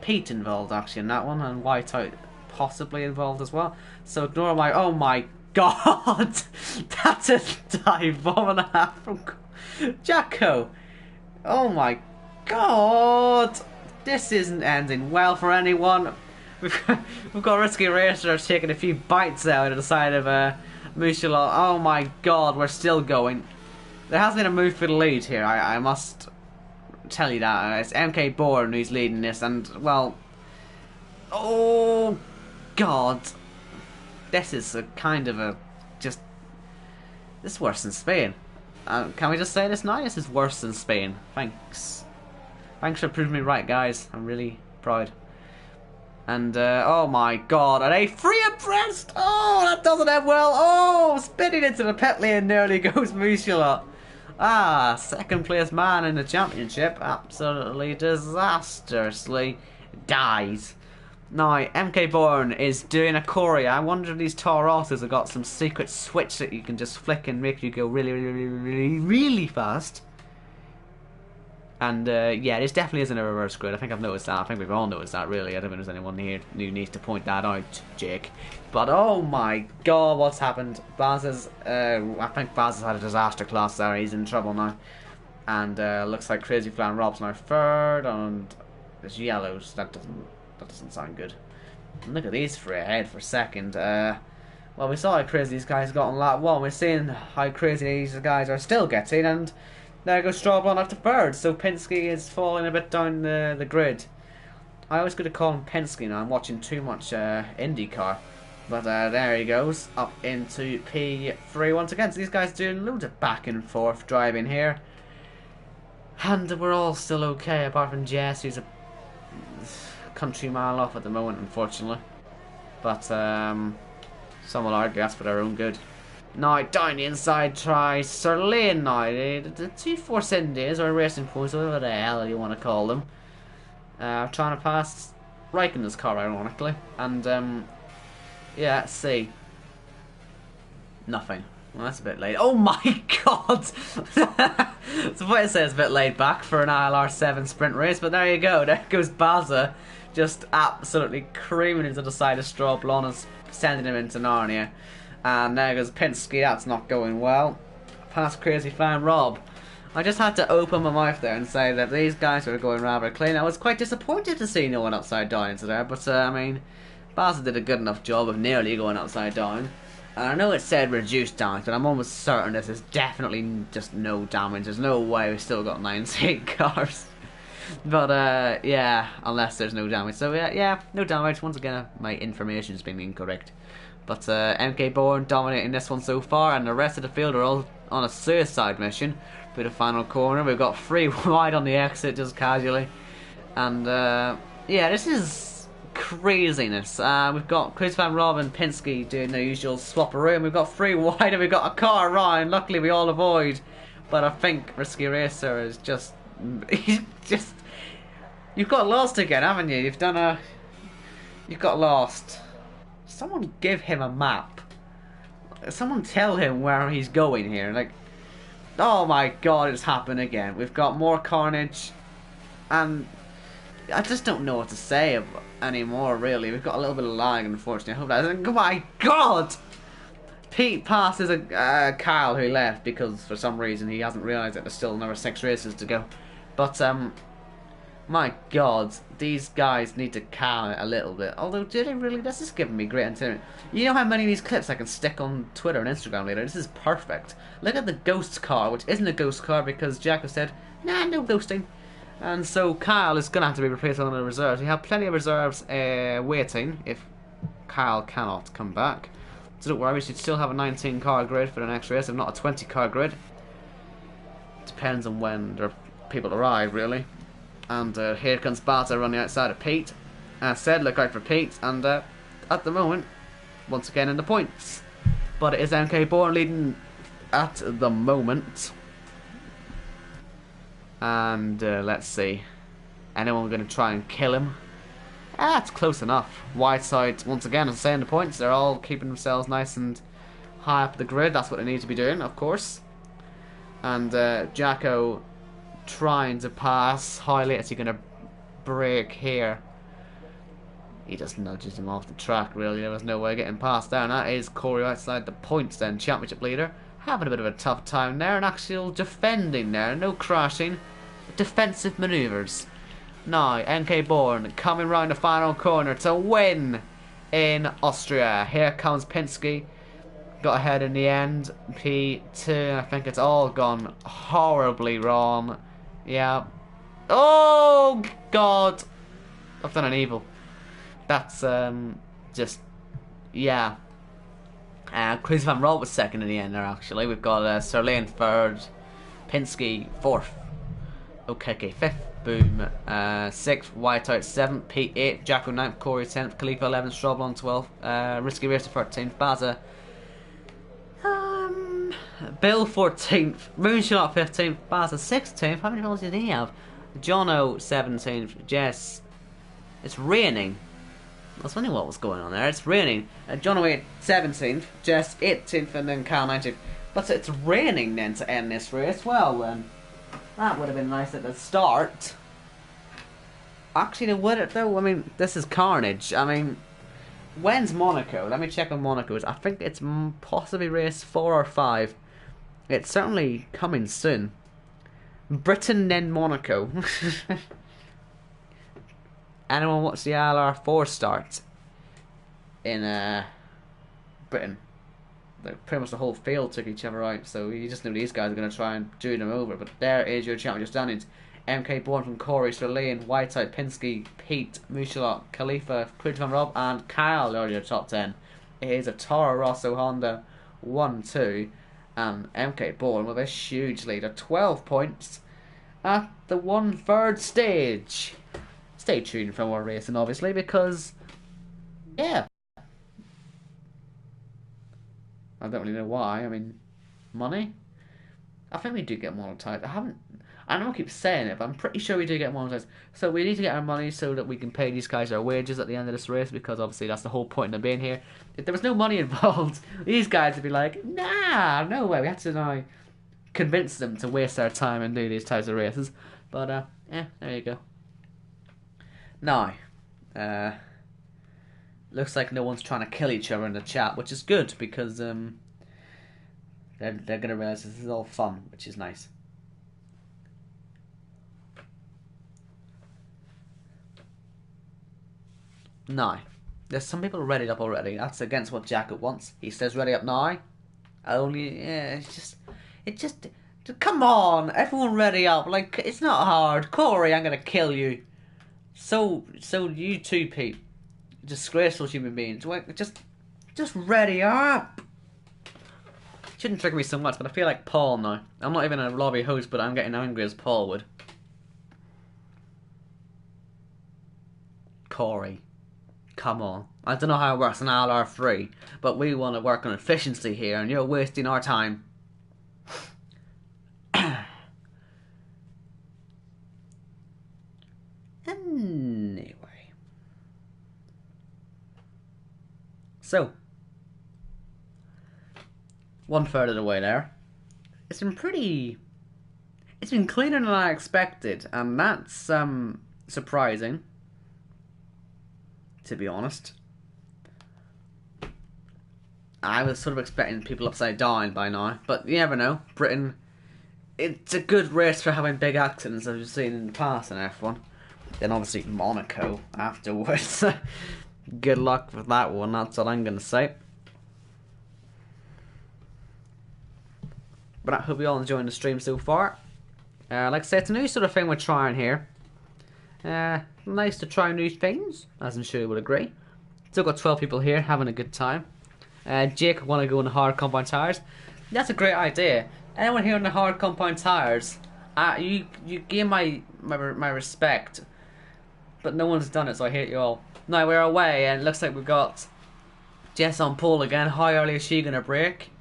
Pete involved actually in that one, and Whiteout possibly involved as well. So ignore my. Oh my god! That's a dive bomb and a half from Jacko. Oh my god! This isn't ending well for anyone. We've got Risky Racer taking a few bites out of the side of Mushala. Oh my god, we're still going. There has been a move for the lead here, I must tell you that. It's MK Bourne who's leading this, and, well... Oh, God. This is a kind of a... just... This is worse than Spain. Can we just say this now? This is worse than Spain. Thanks. Thanks for proving me right, guys. I'm really proud. And, oh my god, are they free abreast? Oh, that doesn't end well. Oh, spinning into the pit lane nearly goes Mushala. Ah, second place man in the championship absolutely disastrously dies. Now, MK Bourne is doing a choreo. I wonder if these Tauruses have got some secret switch that you can just flick and make you go really, really, really, really fast. And, yeah, this definitely isn't a reverse grid. I think I've noticed that. I think we've all noticed that, really. I don't think there's anyone here who needs to point that out, Jake. But, oh my god, what's happened? Baz has, I think Baz has had a disaster class there. He's in trouble now. And, looks like Crazy Flan Rob's now third, and there's yellows. That doesn't sound good. And look at these three ahead for second. Well, we saw how crazy these guys got on lap 1. We're seeing how crazy these guys are still getting, and... there goes Strawball after third, so Penske is falling a bit down the grid. I always could have called him Penske now, I'm watching too much IndyCar. But there he goes, up into P3 once again. So these guys doing loads of back and forth driving here. And we're all still okay, apart from Jess, who's a country mile off at the moment, unfortunately. But some will argue that's for their own good. Now, down the inside tries Sir Lane now. The two Force Indies, or Racing Points, whatever the hell you want to call them. Trying to pass Raikkonen's car, ironically. And, yeah, let's see. Nothing. Well, that's a bit late. Oh my god! So what I say is a bit laid back for an ILR7 sprint race, but there you go. There goes Baza, just absolutely creaming into the side of Strawball and sending him into Narnia. And there goes Penske, that's not going well. Past Crazy Flan Rob. I just had to open my mouth there and say that these guys were going rather clean. I was quite disappointed to see no one upside down into there, but I mean, Baza did a good enough job of nearly going upside down. And I know it said reduced damage, but I'm almost certain this is definitely just no damage. There's no way we've still got 9 cars. But yeah, unless there's no damage. So yeah, no damage. Once again, my information's been incorrect. But MK Bourne dominating this one so far, and the rest of the field are all on a suicide mission for the final corner. We've got 3 wide on the exit just casually. And yeah, this is craziness. We've got Chris Van Rob and Penske doing their usual swap-a-roo, and we've got 3 wide and we've got a car around. Luckily we all avoid. But I think Risky Racer is just... You've got lost again, haven't you? You've got lost. Someone give him a map. Someone tell him where he's going here. Like, oh my god, it's happened again. We've got more carnage, and I just don't know what to say anymore, really. We've got a little bit of lag, unfortunately. I hope that... Oh my god! Pete passes Kyle, who left because for some reason he hasn't realised that there's still another 6 races to go. But, my god, these guys need to calm it a little bit. Although, do they really? This is giving me great entertainment. You know how many of these clips I can stick on Twitter and Instagram later? This is perfect. Look at the ghost car, which isn't a ghost car because Jack has said, nah, no ghosting. And so Kyle is going to have to be replaced with one of the reserves. We have plenty of reserves waiting if Kyle cannot come back. So don't worry, we should still have a 19 car grid for the next race, if not a 20 car grid. Depends on when there are people arrive, really. And here comes Barta running outside of Pete. As said, look out for Pete. And at the moment, once again in the points. But it is MK Bourne leading at the moment. And let's see. Anyone going to try and kill him? It's close enough. Whiteside, once again, as I say in the points, they're all keeping themselves nice and high up the grid. That's what they need to be doing, of course. And Jacko trying to pass. Highly, is he going to break here? He just nudges him off the track, really. There was no way getting past there. And that is Corey outside the points then. Championship leader. Having a bit of a tough time there. And actual defending there. No crashing. Defensive manoeuvres. Now, MK Bourne coming round the final corner to win in Austria. Here comes Pinsky. Got ahead in the end. P2. I think it's all gone horribly wrong. Yeah. Oh, God. I've done an evil. That's, just, yeah. Chris Van Rolt was second in the end there, actually. We've got Serlane third. Pinsky fourth. Okay, fifth. Boom. 6th, Whiteout 7th, Pete 8th, Jacko 9th, Corey 10th, Khalifa 11th, Stroblon 12th, Risky Racer 13th, Baza, Bill 14th, Moonshot 15th, Baza 16th. How many balls did he have? Jono 17th, Jess. It's raining. That's wondering what was going on there. It's raining. Jono 17th, Jess 18th, and then Cal 19th. But it's raining then to end this race. Well then. That would have been nice at the start. Actually, would it though? I mean, this is carnage. I mean, when's Monaco? Let me check on Monaco's. I think it's possibly race 4 or 5. It's certainly coming soon. Britain, then Monaco. Anyone watch the ILR4 start in Britain? Like, pretty much the whole field took each other out, so you just knew these guys are going to try and do them over. But there is your championship standings. MK Bourne from Corey, Serlane, Whiteside, Pinsky, Pete, Mushalot, Khalifa, Chris Van Rob, and Kyle are your top 10. It is a Toro Rosso Honda 1-2, and MK Bourne with a huge lead of 12 points at the 1/3 stage. Stay tuned for more racing, obviously, because, yeah. I don't really know why. I mean, money? I think we do get monetized. I know I keep saying it, but I'm pretty sure we do get monetized. So we need to get our money so that we can pay these guys their wages at the end of this race, because obviously that's the whole point of them being here. If there was no money involved, these guys would be like, nah, no way. We have to now convince them to waste their time and do these types of races. But, yeah, there you go. Now, looks like no one's trying to kill each other in the chat, which is good, because they're going to realise this is all fun, which is nice. Now, there's some people readied up already. That's against what Jacob wants. He says ready up now. Yeah, it just, come on, everyone ready up. Like, it's not hard. Corey, I'm going to kill you. So you too, Pete. Disgraceful human beings. Just ready up. Shouldn't trigger me so much, but I feel like Paul now. I'm not even a lobby host, but I'm getting angry as Paul would. Corey, come on. I don't know how it works in ILR3, but we want to work on efficiency here, and you're wasting our time. Anyway. So, 1/3 of the way there. It's been cleaner than I expected, and that's surprising, to be honest. I was sort of expecting people upside down by now, but you never know. Britain, it's a good race for having big accidents, as we've seen in the past in F1. Then obviously Monaco afterwards. Good luck with that one, that's all I'm going to say. But I hope you all enjoying the stream so far. Like I said, it's a new sort of thing we're trying here. Nice to try new things, as I'm sure you would agree. Still got 12 people here having a good time. Jake want to go on the hard compound tires. That's a great idea. Anyone here on the hard compound tires? You gain my respect, but no one's done it, so I hate you all. Now we're away, and it looks like we've got Jess on pole again. How early is she gonna break?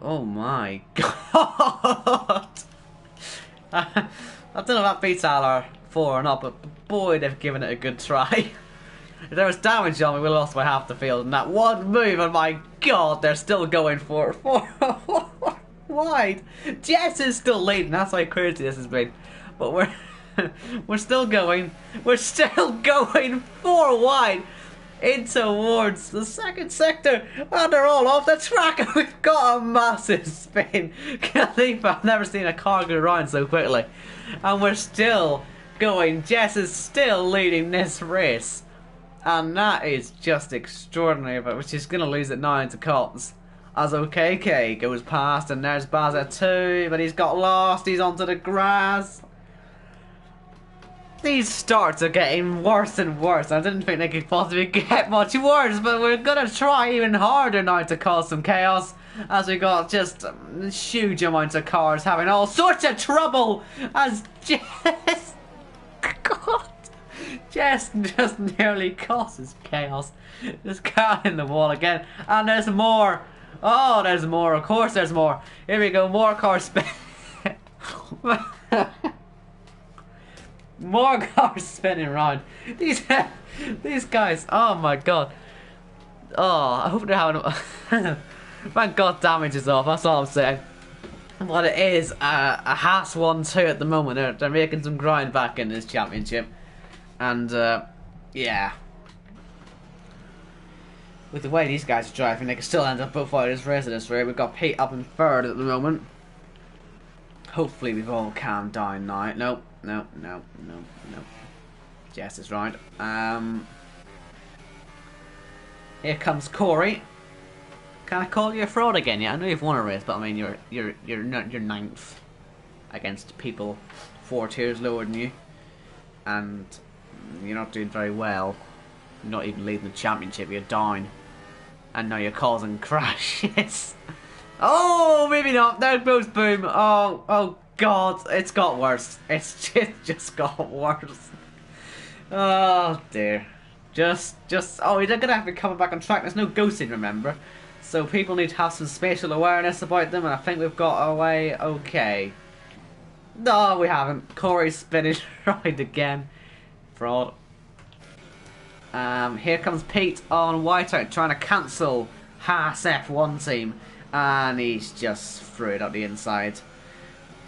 Oh my god! I don't know if that beats ILR4 or not, but boy, they've given it a good try. If there was damage on me, we lost by half the field. And that one move, and my god, they're still going for it. Four wide. Jess is still leading. That's how crazy this has been. But we're still going. We're still going 4 wide in towards the second sector, and they're all off the track. And we've got a massive spin. Khalifa, I've never seen a car go around so quickly. And we're still going. Jess is still leading this race. And that is just extraordinary, but she's going to lose it now into Cops. As OKK goes past, and there's Baza too, but he's got lost, he's onto the grass. These starts are getting worse and worse. I didn't think they could possibly get much worse, but we're going to try even harder now to cause some chaos, as we got just huge amounts of cars having all sorts of trouble, as Jess... God... Jess just nearly causes chaos. Just car in the wall again. And there's more. Oh, there's more. Of course there's more. Here we go. More cars spinning. More cars spinning around. These guys. Oh my god. Oh, I hope they're having... Thank god damage is off. That's all I'm saying. But it is a Haas 1-2 at the moment. They're making some grind back in this championship. And, yeah. With the way these guys are driving, they can still end up both out of this race at this rate. We've got Pete up in 3rd at the moment. Hopefully we've all calmed down now. Nope. Jess is right. Here comes Corey. Can I call you a fraud again? Yeah, I know you've won a race, but I mean you're 9th against people 4 tiers lower than you, and you're not doing very well. You're not even leading the championship. You're down, and now you're causing crashes. Oh, maybe not. There goes Boom. Oh God, it's got worse. It's just got worse. Oh dear. Just. Oh, you're gonna have to come back on track. There's no ghosting, remember. So people need to have some spatial awareness about them, and I think we've got away okay. No, we haven't. Corey's spinning right again. Fraud. Here comes Pete on whiteout trying to cancel Haas F1 team, and he's just threw it up the inside.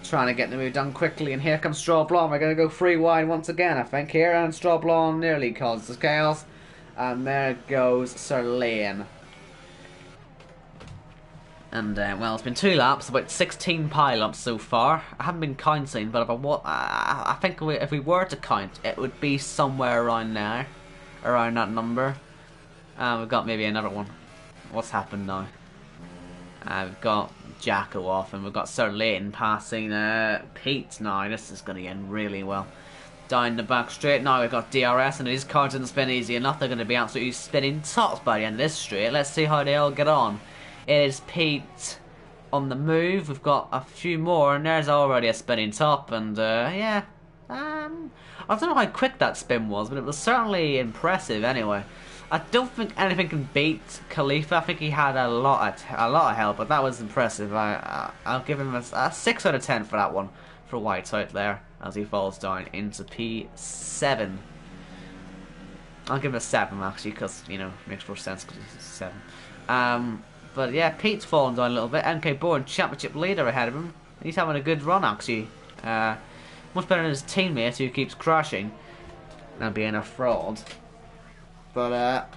Trying to get the move done quickly, and here comes Straw Blonde. We're going to go 3 wide once again, I think, here, and Straw Blonde nearly causes chaos. And there goes Sir Lane. And, well, it's been 2 laps, about 16 pile-ups so far. I haven't been counting, but I think if we were to count, it would be somewhere around there. Around that number. We've got maybe another one. What's happened now? We've got Jacko off, and we've got Sir Leighton passing Pete now. This is going to end really well. Down the back straight now, we've got DRS, and these cars didn't spin easy enough. They're going to be absolutely spinning tops by the end of this straight. Let's see how they all get on. It is Pete on the move. We've got a few more, and there's already a spinning top, and yeah. I don't know how quick that spin was, but it was certainly impressive anyway. I don't think anything can beat Khalifa. I think he had a lot of help, but that was impressive. I'll give him a 6 out of 10 for that one, for whiteout there, as he falls down into P7. I'll give him a 7 actually, because, you know, it makes more sense because he's 7. But yeah, Pete's fallen down a little bit. MK Bourne, championship leader ahead of him. He's having a good run actually. Much better than his teammate who keeps crashing and being a fraud. But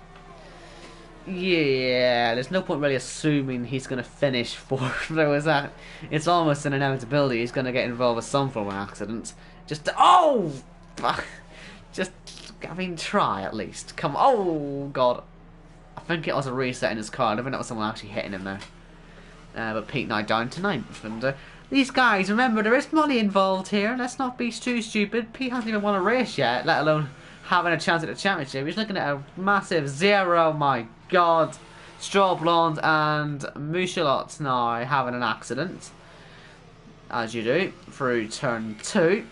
yeah, there's no point really assuming he's going to finish 4th. There was that. It's almost an inevitability he's going to get involved with some form of accident. Just I mean, try at least. Come on. Oh God, I think it was a reset in his car. I don't think that was someone actually hitting him there. But Pete now down to 9th, and these guys, remember, there is money involved here. Let's not be too stupid. Pete hasn't even won a race yet, let alone having a chance at the championship. He's looking at a massive 0. My God. Straw Blonde and Mouchalot now having an accident, as you do, through turn 2.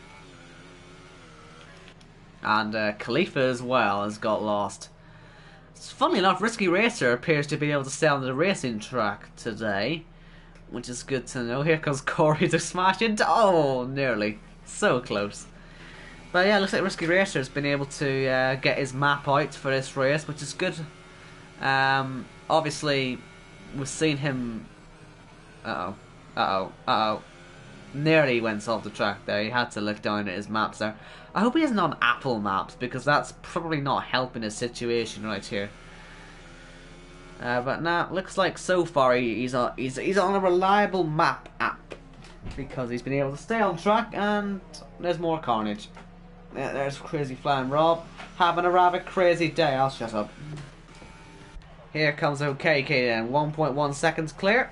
And Khalifa as well has got lost. Funnily enough, Risky Racer appears to be able to stay on the racing track today. which is good to know. Here comes Corey to smash into. Oh, nearly. So close. But yeah, looks like Risky Racer's been able to get his map out for this race, which is good. Obviously, we've seen him. Nearly went off the track there. He had to look down at his maps there. I hope he isn't on Apple Maps, because that's probably not helping his situation right here. But nah, looks like so far he's on a reliable map app, because he's been able to stay on track, and there's more carnage. Yeah, there's Crazy Flying Rob having a rather crazy day. I'll shut up. Here comes OKK then. 1.1 seconds clear.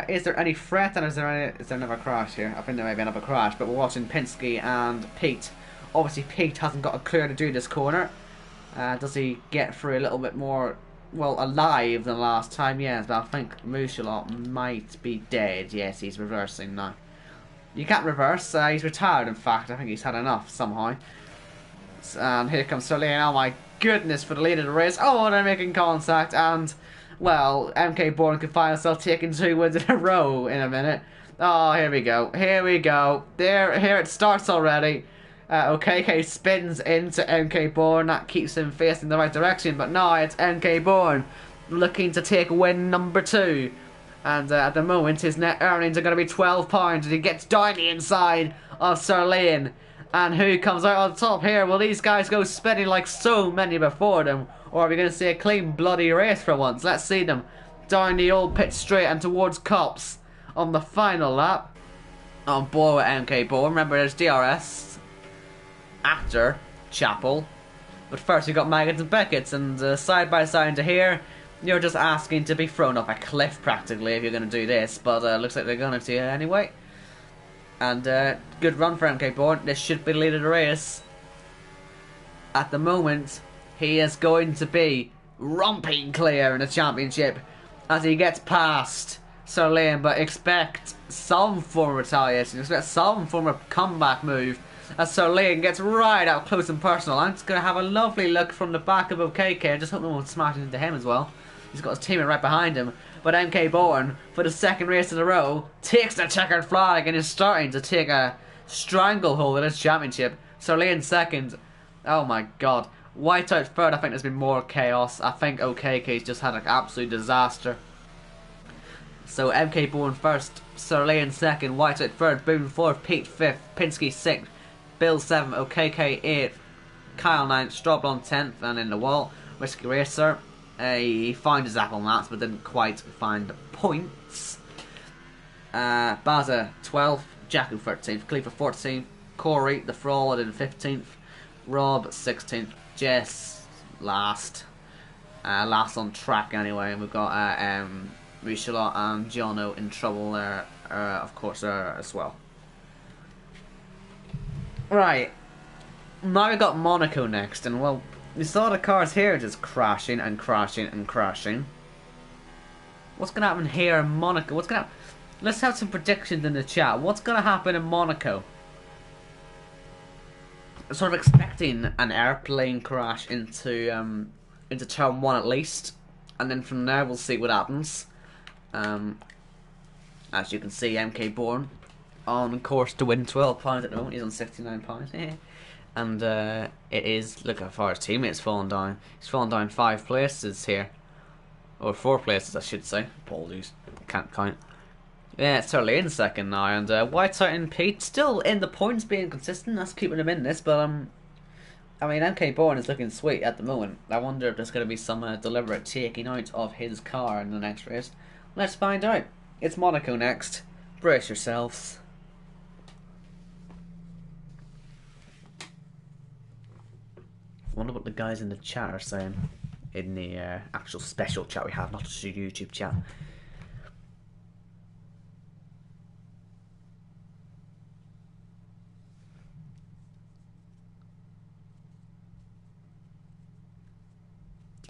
Is there any threat, and is there another crash here? I think there may be another crash, but we're watching Penske and Pete. Obviously Pete hasn't got a clear to do this corner. Does he get through a little bit more, well, alive than last time? Yes, but I think Mouchelot might be dead. Yes, he's reversing now. You can't reverse. He's retired, in fact. I think he's had enough somehow. And here comes Serlane. Oh my goodness, for the lead of the race. Oh, they're making contact, and well, MK Bourne could find himself taking 2 wins in a row in a minute. Oh, here we go. Here we go. Here it starts already. OKK spins into MK Bourne. That keeps him facing the right direction. But now it's MK Bourne looking to take win number 2. And at the moment, his net earnings are going to be £12 as he gets down the inside of Serlane. And who comes out on top here? Will these guys go spinning like so many before them? Or are we going to see a clean, bloody race for once? Let's see them down the old pit straight and towards Cops on the final lap. On board with MK Bourne. Remember, there's DRS after Chapel. But first, we got Maggotts and Beckett's, and side by side into here. You're just asking to be thrown off a cliff practically if you're going to do this, but looks like they're going to anyway. And good run for MK Bourne. This should be the lead of the race. At the moment, he is going to be romping clear in the championship as he gets past Serlane, but expect some form of retaliation, expect some form of comeback move as Serlane gets right out close and personal. I'm just going to have a lovely look from the back of OKK and just hope no one smashes into him as well. He's got his teammate right behind him. But MK Bourne, for the second race in a row, takes the checkered flag and is starting to take a stranglehold in this championship. Serlane second. Oh my god. Whiteout third, I think there's been more chaos. I think OKK's just had an absolute disaster. So MK Bourne first, Serlane second, Whiteout third, Boone fourth, Pete fifth, Penske sixth, Bill seventh, OKK eighth, Kyle ninth, Strawblonde 10th, and in the wall, Risky Racer. He found his Apple Maps but didn't quite find the points. Baza 12th, Jacko 13th, Khalifa 14th, Corey the Fraud in 15th, Rob 16th, Jess last on track anyway, and we've got Mouchelot and Jono in trouble there, of course, as well. Right, now we've got Monaco next, and well, we saw the cars here just crashing and crashing and crashing. What's going to happen here in Monaco? What's going to? Let's have some predictions in the chat. What's going to happen in Monaco? I'm sort of expecting an airplane crash into turn 1 at least, and then from there we'll see what happens. As you can see, MK Bourne on course to win £12 at the moment. He's on £69. And it is, look how far his teammate's fallen down. He's fallen down 5 places here. Or 4 places, I should say. Apologies, can't count. Yeah, it's totally in second now. And Whiteout and Pete still in the points, being consistent. That's keeping him in this. But, I mean, MK Bourne is looking sweet at the moment. I wonder if there's going to be some deliberate taking out of his car in the next race. Let's find out. It's Monaco next. Brace yourselves. I wonder what the guys in the chat are saying in the actual special chat we have, not just the YouTube chat.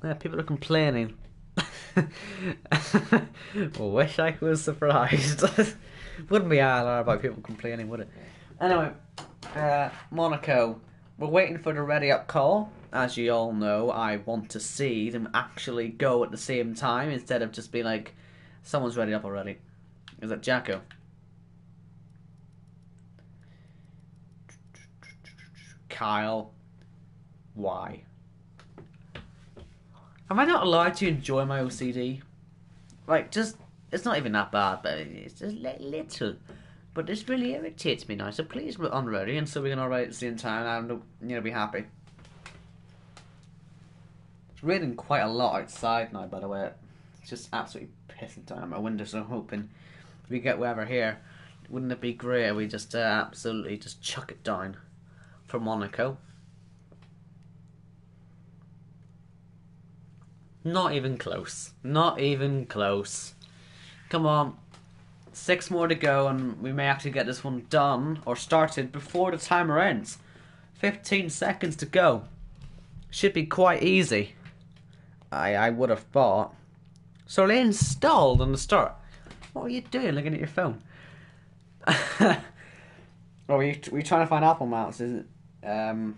Yeah, people are complaining. Well, wish I was surprised. Wouldn't be ILR about people complaining, would it? Anyway, Monaco. We're waiting for the ready up call. As you all know, I want to see them actually go at the same time instead of just being like, someone's ready up already. Is that Jacko? Kyle. Why? Am I not allowed to enjoy my OCD? Like, just... It's not even that bad, but it's just little. But this really irritates me now, so please unread it, and so we can all write at the same time and be happy. It's raining quite a lot outside now, by the way. It's just absolutely pissing down my window, so I'm hoping if we get weather here, wouldn't it be great if we just absolutely just chuck it down for Monaco. Not even close. Not even close. Come on. 6 more to go and we may actually get this one done or started before the timer ends. 15 seconds to go. Should be quite easy. I would have thought. So they installed on the start. What were you doing looking at your phone? Well, we trying to find Apple Maps, isn't it?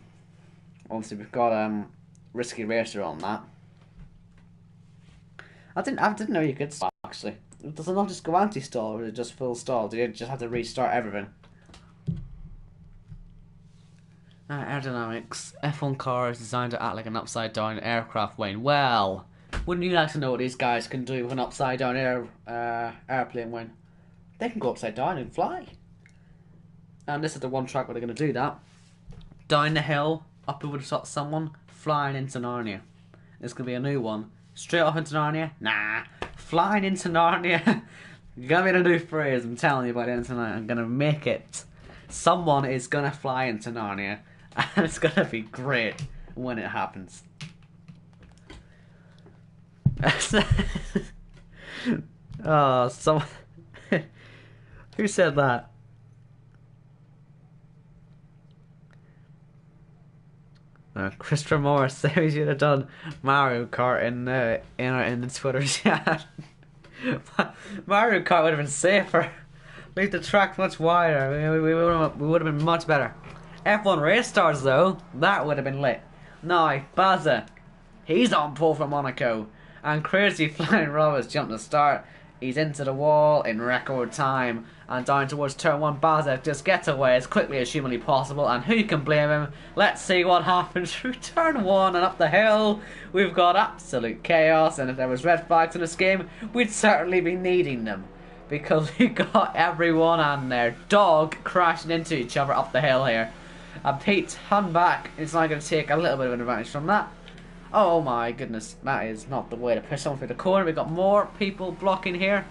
Obviously we've got Risky Racer on that. I didn't know you could stop actually. Does it not just go anti-stall, or is it just full stall? Do you just have to restart everything? Aerodynamics. F1 car is designed to act like an upside-down aircraft wing. Well, wouldn't you like to know what these guys can do with an upside-down airplane wing? They can go upside down and fly. And this is the one track where they're going to do that. Down the hill, up over the top of someone, flying into Narnia. It's going to be a new one. Straight off into Narnia? Nah. Flying into Narnia. You're gonna be a new phrase, I'm telling you, by the end of tonight. I'm gonna make it. Someone is gonna fly into Narnia, and it's gonna be great when it happens. Oh, someone. Who said that? Christopher Morris said we should have done Mario Kart in the Twitter chat. Mario Kart would have been safer. Leave the track much wider. We would have been much better. F1 race stars though, that would have been lit. Now, Baza, he's on pole for Monaco, and Crazy Flying Rob jumped the start. He's into the wall in record time, and down towards turn 1, Bazek just gets away as quickly as humanly possible, and who can blame him? Let's see what happens through turn 1 and up the hill. We've got absolute chaos, and if there was red flags in this game, we'd certainly be needing them, because we got everyone and their dog crashing into each other up the hill here. And Pete hung back. It's now going to take a little bit of an advantage from that. Oh my goodness, that is not the way to push someone through the corner. We've got more people blocking here.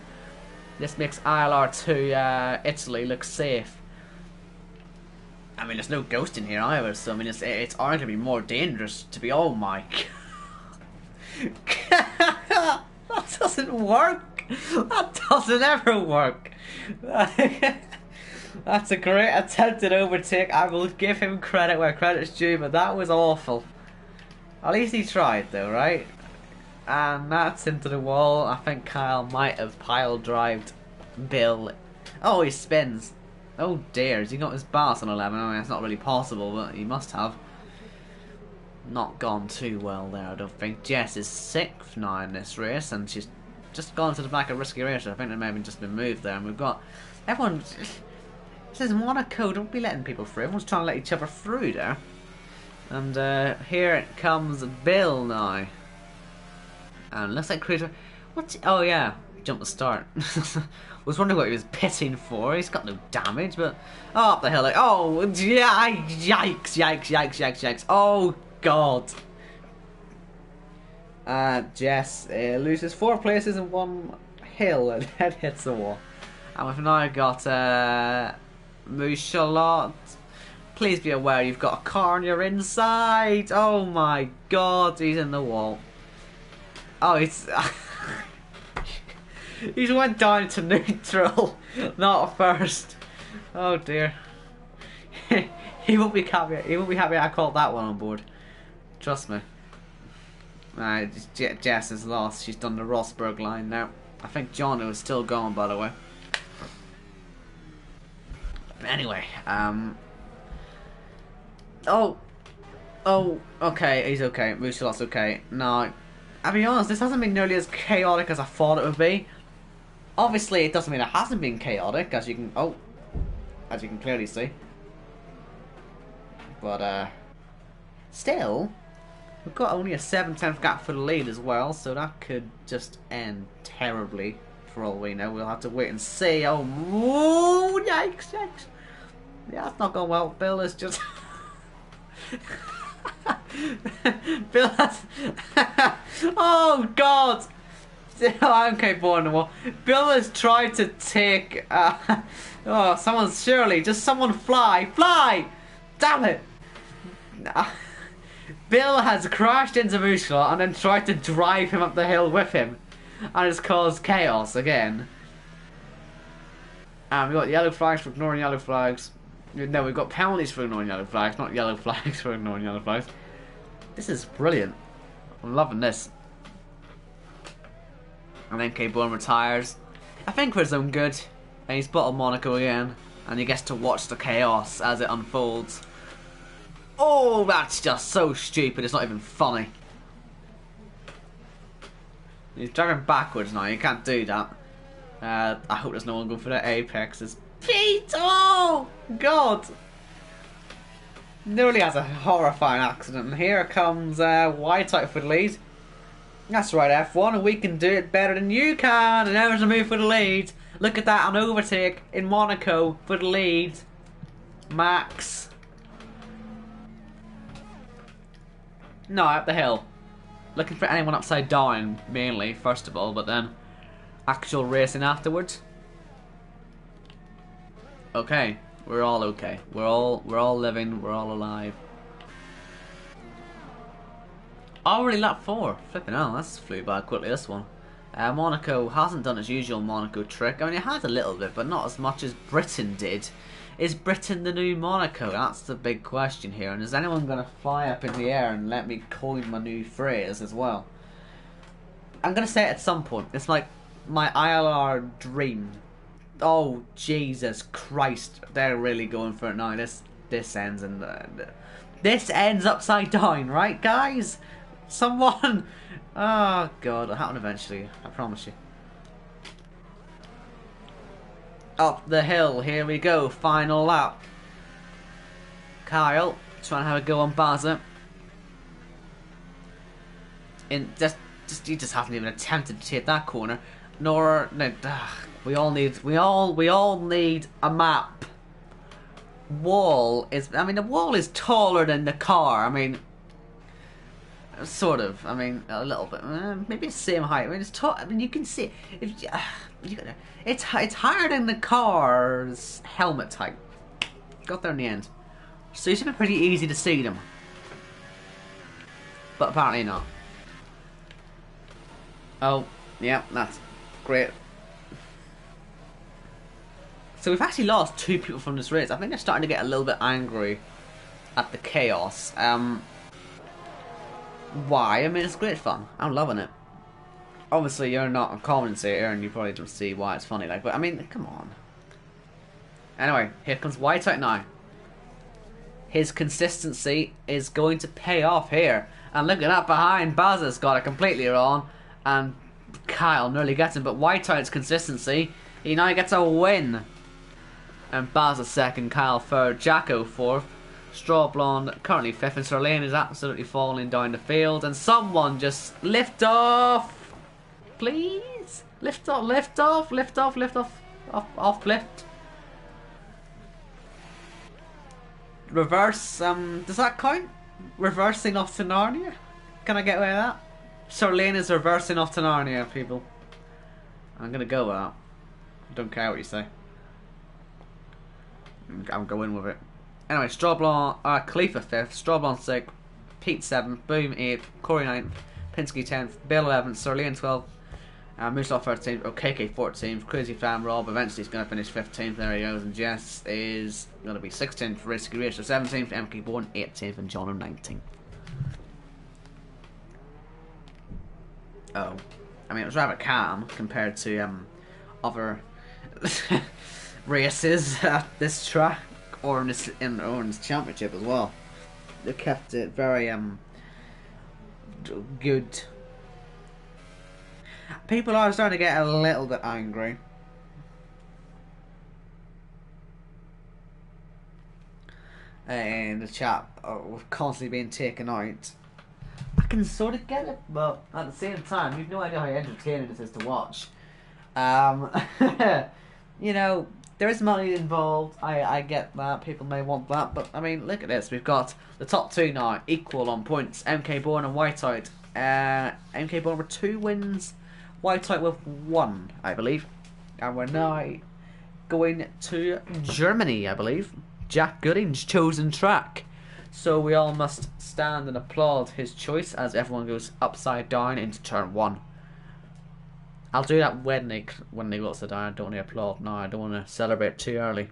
This makes ILR to Italy look safe. I mean, there's no ghost in here either, so I mean, it's arguably more dangerous to be. Oh my god. That doesn't work. That doesn't ever work. That's a great attempted overtake. I will give him credit where credit's due, but that was awful. At least he tried though, right? And that's into the wall. I think Kyle might have pile drived Bill. Oh, he spins. Oh dear, has he got his bars on 11? I mean, it's not really possible, but he must have. Not gone too well there, I don't think. Jess is 6th now in this race, and she's just gone to the back of Risky Racer. I think they may have just been moved there, and we've got everyone. This is Monaco, don't be letting people through. Everyone's trying to let each other through there. And here it comes Bill now. And looks like Cruiser. What's... Oh yeah, jump the start. Was wondering what he was pitting for. He's got no damage, but... Oh, up the hill. Like, oh, yikes, yikes, yikes, yikes, yikes. Oh, God. Jess loses 4 places in 1 hill and then hits the wall. And we've now got Mouchalot. Please be aware you've got a car on your inside. Oh my god, he's in the wall. Oh, he's... he's went down to neutral, not first. Oh dear. He won't be happy. He won't be happy I called that one on board. Trust me. Jess has lost. She's done the Rosberg line now. I think John is still going, by the way. But anyway, Oh, okay, he's okay. Mouchalot's okay. No, I'll be honest, this hasn't been nearly as chaotic as I thought it would be. Obviously, it doesn't mean it hasn't been chaotic, as you can clearly see. But still, we've got only a 7/10 gap for the lead as well, so that could just end terribly for all we know. We'll have to wait and see. Oh, yikes, yikes. Yeah, that's not going well. Bill is just... Bill has... Oh, God! I'm capable on the wall. Bill has tried to take... oh, someone fly! Fly! Damn it! Bill has crashed into Mushla and then tried to drive him up the hill with him. And it's caused chaos again. And we've got yellow flags for ignoring yellow flags. No, we've got penalties for ignoring yellow flags, not yellow flags for ignoring yellow flags. This is brilliant. I'm loving this. And then K-Bone retires. I think for his own good. And he's bottled Monaco again. And he gets to watch the chaos as it unfolds. Oh, that's just so stupid, it's not even funny. He's driving backwards now, you can't do that. I hope there's no one going for the apexes. Pete! Oh! God! Nearly has a horrifying accident. And here comes Whiteout for the lead. That's right, F1, and we can do it better than you can. And there's a move for the lead. Look at that, an overtake in Monaco for the lead. Max. No, up the hill. Looking for anyone upside down, mainly, first of all, but then actual racing afterwards. Okay, we're all okay. We're all living, we're all alive. Already lap 4. Flipping hell, that's flew by quickly, this one. Monaco hasn't done its usual Monaco trick. I mean, it had a little bit, but not as much as Britain did. Is Britain the new Monaco? That's the big question here. And is anyone going to fly up in the air and let me coin my new phrase as well? I'm going to say it at some point. It's like my ILR dream. Oh, Jesus Christ. They're really going for it now. This ends in this ends upside down, right, guys? Someone... Oh, God. It'll happen eventually. I promise you. Up the hill, here we go, final lap. Kyle trying to have a go on Baza. He just hasn't even attempted to take that corner. Nor no, we all need a map. The wall is taller than the car. I mean, sort of. I mean, a little bit. Maybe it's the same height. I mean, it's tall. I mean, you can see it's higher than the car's helmet height. Got there in the end. So it should be pretty easy to see them. But apparently not. Oh, yeah, that's great. So we've actually lost 2 people from this race. I think they're starting to get a little bit angry at the chaos. Why? I mean, it's great fun. I'm loving it. Obviously, you're not a commentator, and you probably don't see why it's funny. Like, but I mean, come on. Anyway, here comes Whiteout now. His consistency is going to pay off here. And look at that behind. Bazza's got it completely wrong, and Kyle nearly gets him. But Whiteout's consistency, he now gets a win. And Bazza second, Kyle third, Jacko fourth. Straw Blonde currently fifth, and Sirlane is absolutely falling down the field. And someone just lift off. Please? Lift off, lift off, lift off, lift off, off, lift. Reverse, does that count? Reversing off to Narnia? Can I get away with that? Sirlane is reversing off to Narnia, people. I'm gonna go with that. I don't care what you say. I'm going with it. Anyway, Straw Blonde, Khalifa 5th, Straw Blonde 6th, Pete 7th, Boom 8th, Corey 9th, Pinsky 10th, Bill 11th, Sirlane 12th, Mooslaw 13th, OKK 14th, Crazy Fan Rob eventually is going to finish 15th, there he goes, and Jess is going to be 16th, Risky Racer 17th, MK Born 18th, and John 19th. Oh, I mean, it was rather calm compared to other races at this track, or in this championship as well. They kept it very good. People are starting to get a little bit angry. In the chat, constantly being taken out. I can sort of get it, but at the same time, you've no idea how entertaining this is to watch. You know, there is money involved. I get that. People may want that, but I mean, look at this. We've got the top two now, equal on points. MK Bourne and Whiteout. MK Bourne with 2 wins, Whiteout with 1, I believe. And we're now going to Germany, I believe. Jack Gooding's chosen track. So we all must stand and applaud his choice as everyone goes upside down into turn 1. I'll do that when they go upside down. I don't want to applaud now. I don't want to celebrate too early.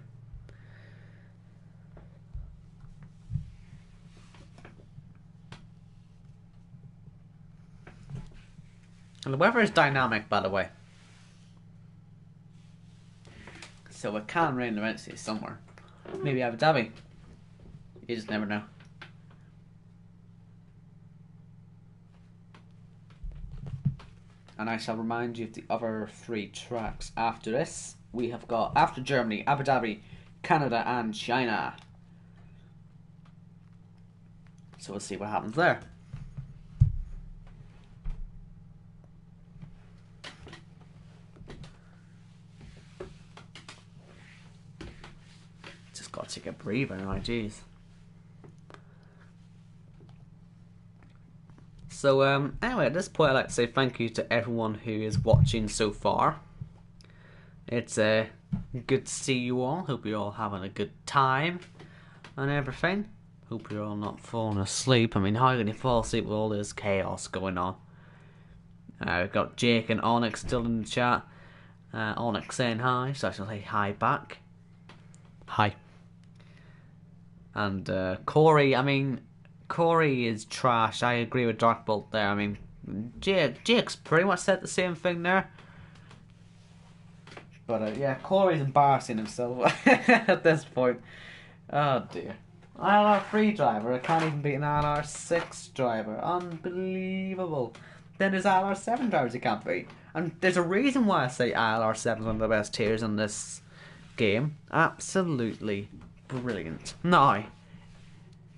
And the weather is dynamic, by the way. So it can rain eventually somewhere. Maybe Abu Dhabi. You just never know. And I shall remind you of the other 3 tracks after this. We have got, after Germany, Abu Dhabi, Canada and China. So we'll see what happens there. Just got to take a breather now, jeez. So anyway, at this point I'd like to say thank you to everyone who is watching so far. It's good to see you all. Hope you're all having a good time and everything. Hope you're all not falling asleep. I mean, how can you fall asleep with all this chaos going on? We've got Jake and Onyx still in the chat. Onyx saying hi, so I shall say hi back. Hi. And Corey, I mean, Corey is trash. I agree with Darkbolt there. I mean, Jake's pretty much said the same thing there. But yeah, Corey's embarrassing himself at this point. Oh dear. ILR3 driver, I can't even beat an ILR6 driver. Unbelievable. Then there's ILR7 drivers you can't beat. And there's a reason why I say ILR7 is one of the best tiers in this game. Absolutely brilliant. Now,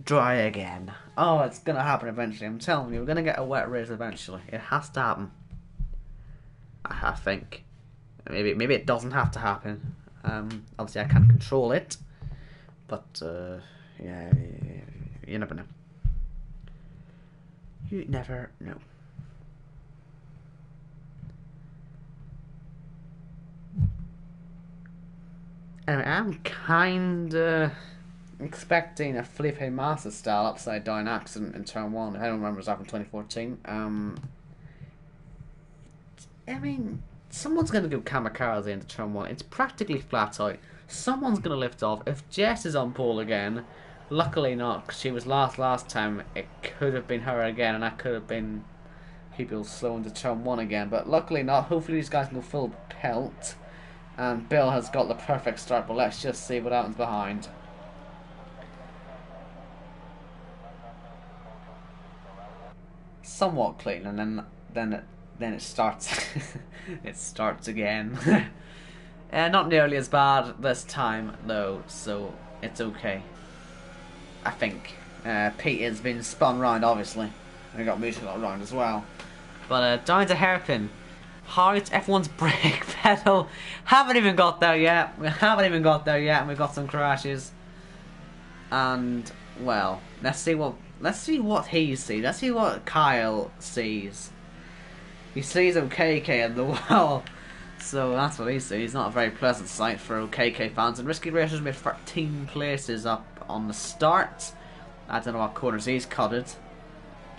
dry again. Oh, it's going to happen eventually. I'm telling you, we're going to get a wet race eventually. It has to happen. I think. Maybe it doesn't have to happen. Obviously, I can't control it. But, yeah, you never know. You never know. Anyway, I'm kinda expecting a Felipe Massa style upside down accident in turn 1. I don't remember it was happened in 2014. I mean, someone's gonna go kamikaze into turn 1. It's practically flat out. Someone's gonna lift off. If Jess is on pole again, luckily not, because she was last time. It could have been her again, and that could have been people slow into turn 1 again. But luckily not. Hopefully these guys can go full pelt. And Bill has got the perfect start, but let's just see what happens behind. Somewhat clean, and then it starts. It starts again. Not nearly as bad this time though, so it's okay. I think Pete has been spun round, obviously. We got Moose round as well, but down to hairpin. How's F1's brake pedal? Haven't even got there yet. We haven't even got there yet, and we've got some crashes. And well, let's see what he sees. Let's see what Kyle sees. He sees OKK in the wall, so that's what he sees. Not a very pleasant sight for OKK fans. And Risky Racers made 13 places up on the start. I don't know what corners he's cutted.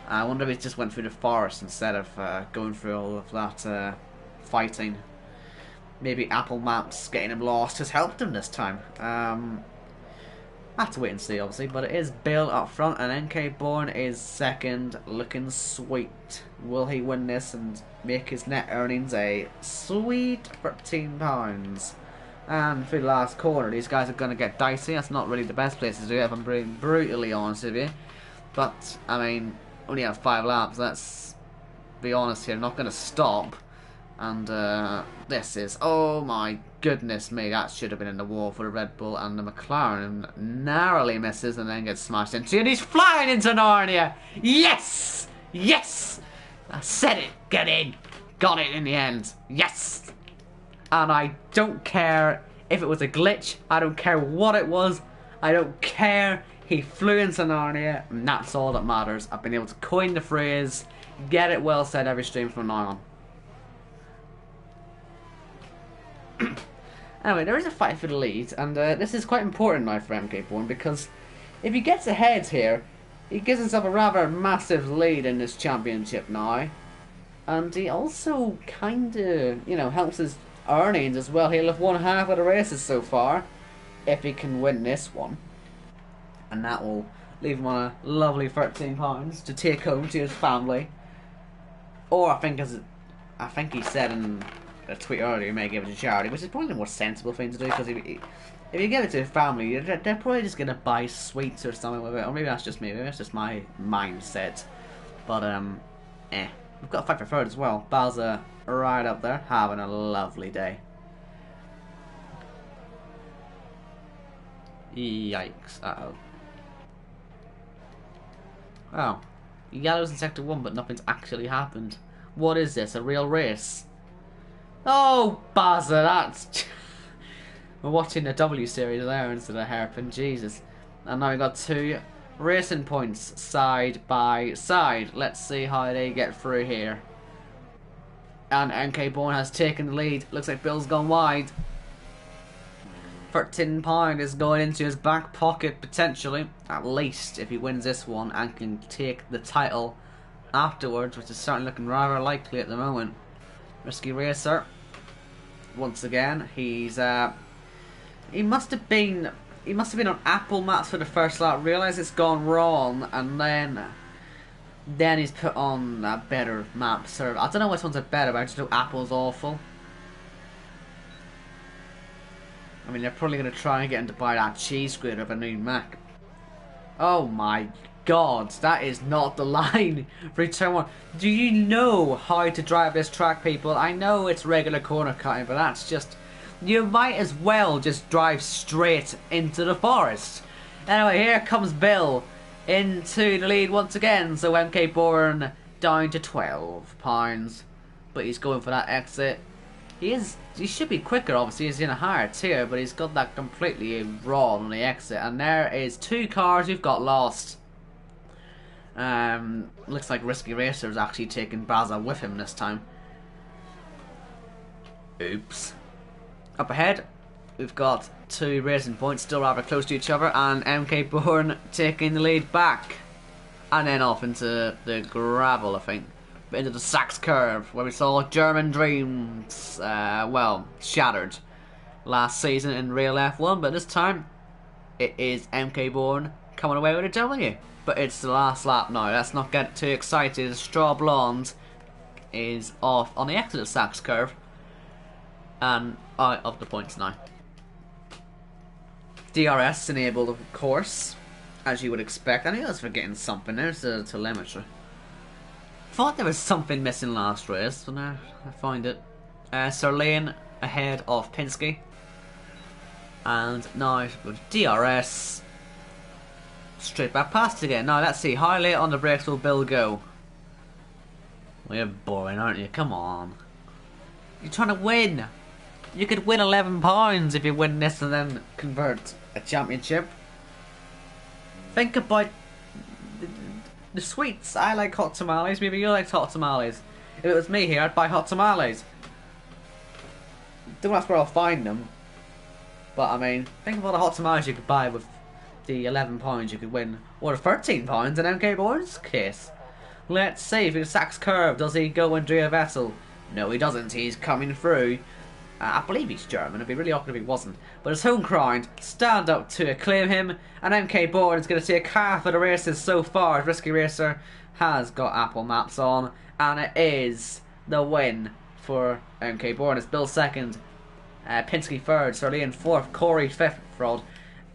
I wonder if he just went through the forest instead of going through all of that fighting. Maybe Apple Maps getting him lost has helped him this time. I have to wait and see, obviously, but it is Bill up front, and NK Bourne is second, looking sweet. Will he win this and make his net earnings a sweet £13? And for the last corner, these guys are going to get dicey. That's not really the best place to do it, if I'm being brutally honest with you. But, I mean, only have 5 laps, let's be honest here, not going to stop. And this is, oh my goodness me, that should have been in the wall for the Red Bull, and the McLaren narrowly misses and then gets smashed into, and he's flying into Narnia! Yes! Yes! I said it, get in! Got it in the end, yes! And I don't care if it was a glitch, I don't care what it was, I don't care, he flew into Narnia, and that's all that matters. I've been able to coin the phrase, get it well said every stream from now on. Anyway, there is a fight for the lead, and this is quite important now for MK1, because if he gets ahead here, he gives himself a rather massive lead in this championship now, and he also kind of, you know, helps his earnings as well. He'll have won half of the races so far, if he can win this one, and that will leave him on a lovely £13 to take home to his family, or I think he said in a tweet earlier, he may give it to charity, which is probably the more sensible thing to do, because if you give it to a family, they're probably just going to buy sweets or something with it, or maybe that's just me, maybe that's just my mindset, but we've got a fight for third as well. Bowser right up there, having a lovely day. Yikes, uh-oh. Oh, yellow's in sector 1, but nothing's actually happened. What is this, a real race? Oh, Bowser, that's... We're watching the W series there instead of Hairpin, Jesus. And now we've got 2 racing points side by side. Let's see how they get through here. And MK Bourne has taken the lead. Looks like Bill's gone wide. £13 is going into his back pocket potentially, at least if he wins this one and can take the title afterwards, which is certainly looking rather likely at the moment. Risky Racer, once again, he's he must have been on Apple Maps for the first lap, realised it's gone wrong, and then he's put on a better map server. I don't know which ones are better, but I just know Apple's awful. I mean, they're probably going to try and get him to buy that cheese grater of a new Mac. Oh my god, that is not the line for turn 1. Do you know how to drive this track, people? I know it's regular corner cutting, but that's just... You might as well just drive straight into the forest. Anyway, here comes Bill into the lead once again. So MK Bourne down to £12. But he's going for that exit. He should be quicker, obviously, he's in a higher tier, but he's got that completely wrong on the exit. And there is 2 cars who've got lost. Looks like Risky Racer's actually taking Baza with him this time. Oops. Up ahead, we've got 2 racing points, still rather close to each other, and MK Bourne taking the lead back. And then off into the gravel, I think. But into the Sachs curve, where we saw German dreams, well, shattered last season in real F1, but this time, it is MK Bourne coming away with a W. But it's the last lap now, let's not get too excited. Straw Blonde is off on the exit of Sachs curve. And out of the points now. DRS enabled, of course, as you would expect. I knew I was forgetting something. There's the telemetry. Thought there was something missing last race, but now I find it. Sir Lane ahead of Pinsky. And now with DRS. Straight back past again. Now let's see, how late on the brakes will Bill go? Well, you're boring, aren't you? Come on. You're trying to win. You could win £11 if you win this and then convert a championship. Think about the sweets. I like hot tamales. Maybe you like hot tamales. If it was me here, I'd buy hot tamales. Don't ask where I'll find them. But I mean, think of all the hot tamales you could buy with the £11 you could win. Or £13 in MK Bourne's case. Let's see if it's Sachs curve. Does he go and do a vessel? No, he doesn't. He's coming through. I believe he's German. It'd be really awkward if he wasn't. But his home crowd stand up to acclaim him. And MK Bourne is going to take half of the races so far. Risky Racer has got Apple Maps on. And it is the win for MK Bourne. It's Bill second. Pinsky third. Sir Liam fourth. Corey fifth. Fraud.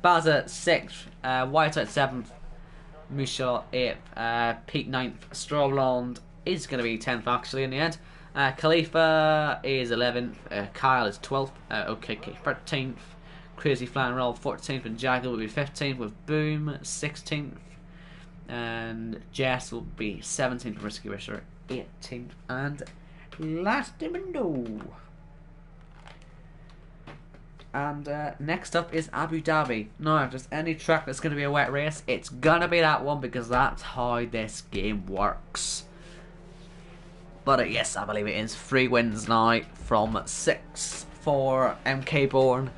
Baza sixth. Whiteout seventh. Michel eighth. Pete ninth. Strawblonde is going to be 10th actually in the end. Khalifa is 11th, Kyle is 12th, OKK 13th, Crazy Flying Roll 14th, and Jagger will be 15th, with Boom 16th, and Jess will be 17th, Risky Risher 18th, and last Dimendo. And next up is Abu Dhabi. Now, if there's any track that's going to be a wet race, it's going to be that one, because that's how this game works. But yes, I believe it is 3 wins now from 6 for MK Bourne.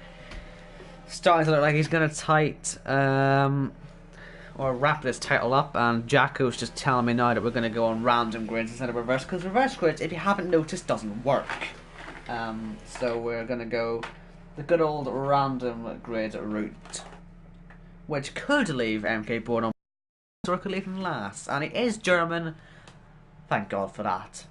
Starting to look like he's going to tight or wrap this title up, and Jacko's just telling me now that we're going to go on random grids instead of reverse, because reverse grids, if you haven't noticed, doesn't work. So we're going to go the good old random grid route, which could leave MK Bourne on, or could leave him last, and it is German. Thank God for that.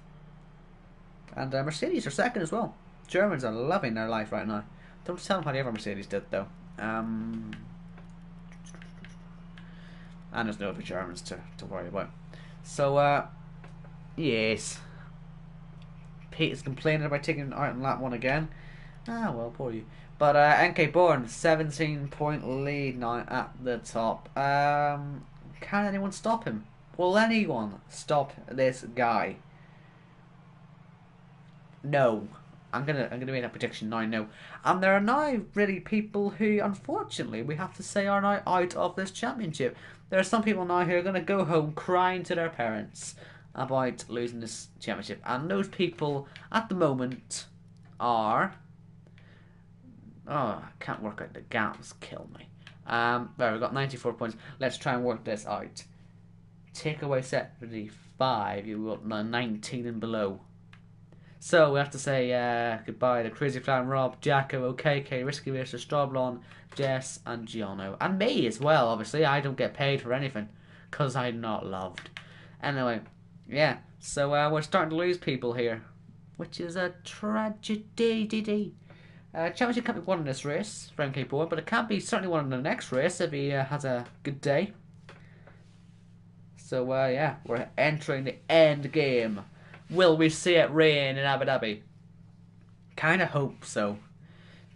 And Mercedes are second as well. Germans are loving their life right now. Don't tell them how the other Mercedes did though. And there's no other Germans to worry about. So yes, Pete is complaining about taking out in lap 1 again. Ah well, poor you. But NK Bourne, 17-point lead now at the top. Can anyone stop him? Will anyone stop this guy? No. I'm gonna make that prediction now. No. And there are now really people who, unfortunately, we have to say are now out of this championship. There are some people now who are gonna go home crying to their parents about losing this championship, and those people at the moment are. Oh, I can't work out the gaps. Kill me. There, we've got 94 points. Let's try and work this out. Take away 75, you got 19 and below. So we have to say goodbye to Crazy Flying Rob, Jacko, OKK, Risky Racer, Strawblon, Jess, and Gianno. And me as well, obviously. I don't get paid for anything, because I'm not loved. Anyway, yeah. So we're starting to lose people here, which is a tragedy. Championship can't be won in this race for MK Bourne, but it can be certainly won in the next race if he has a good day. So yeah, we're entering the end game. Will we see it rain in Abu Dhabi? Kinda hope so.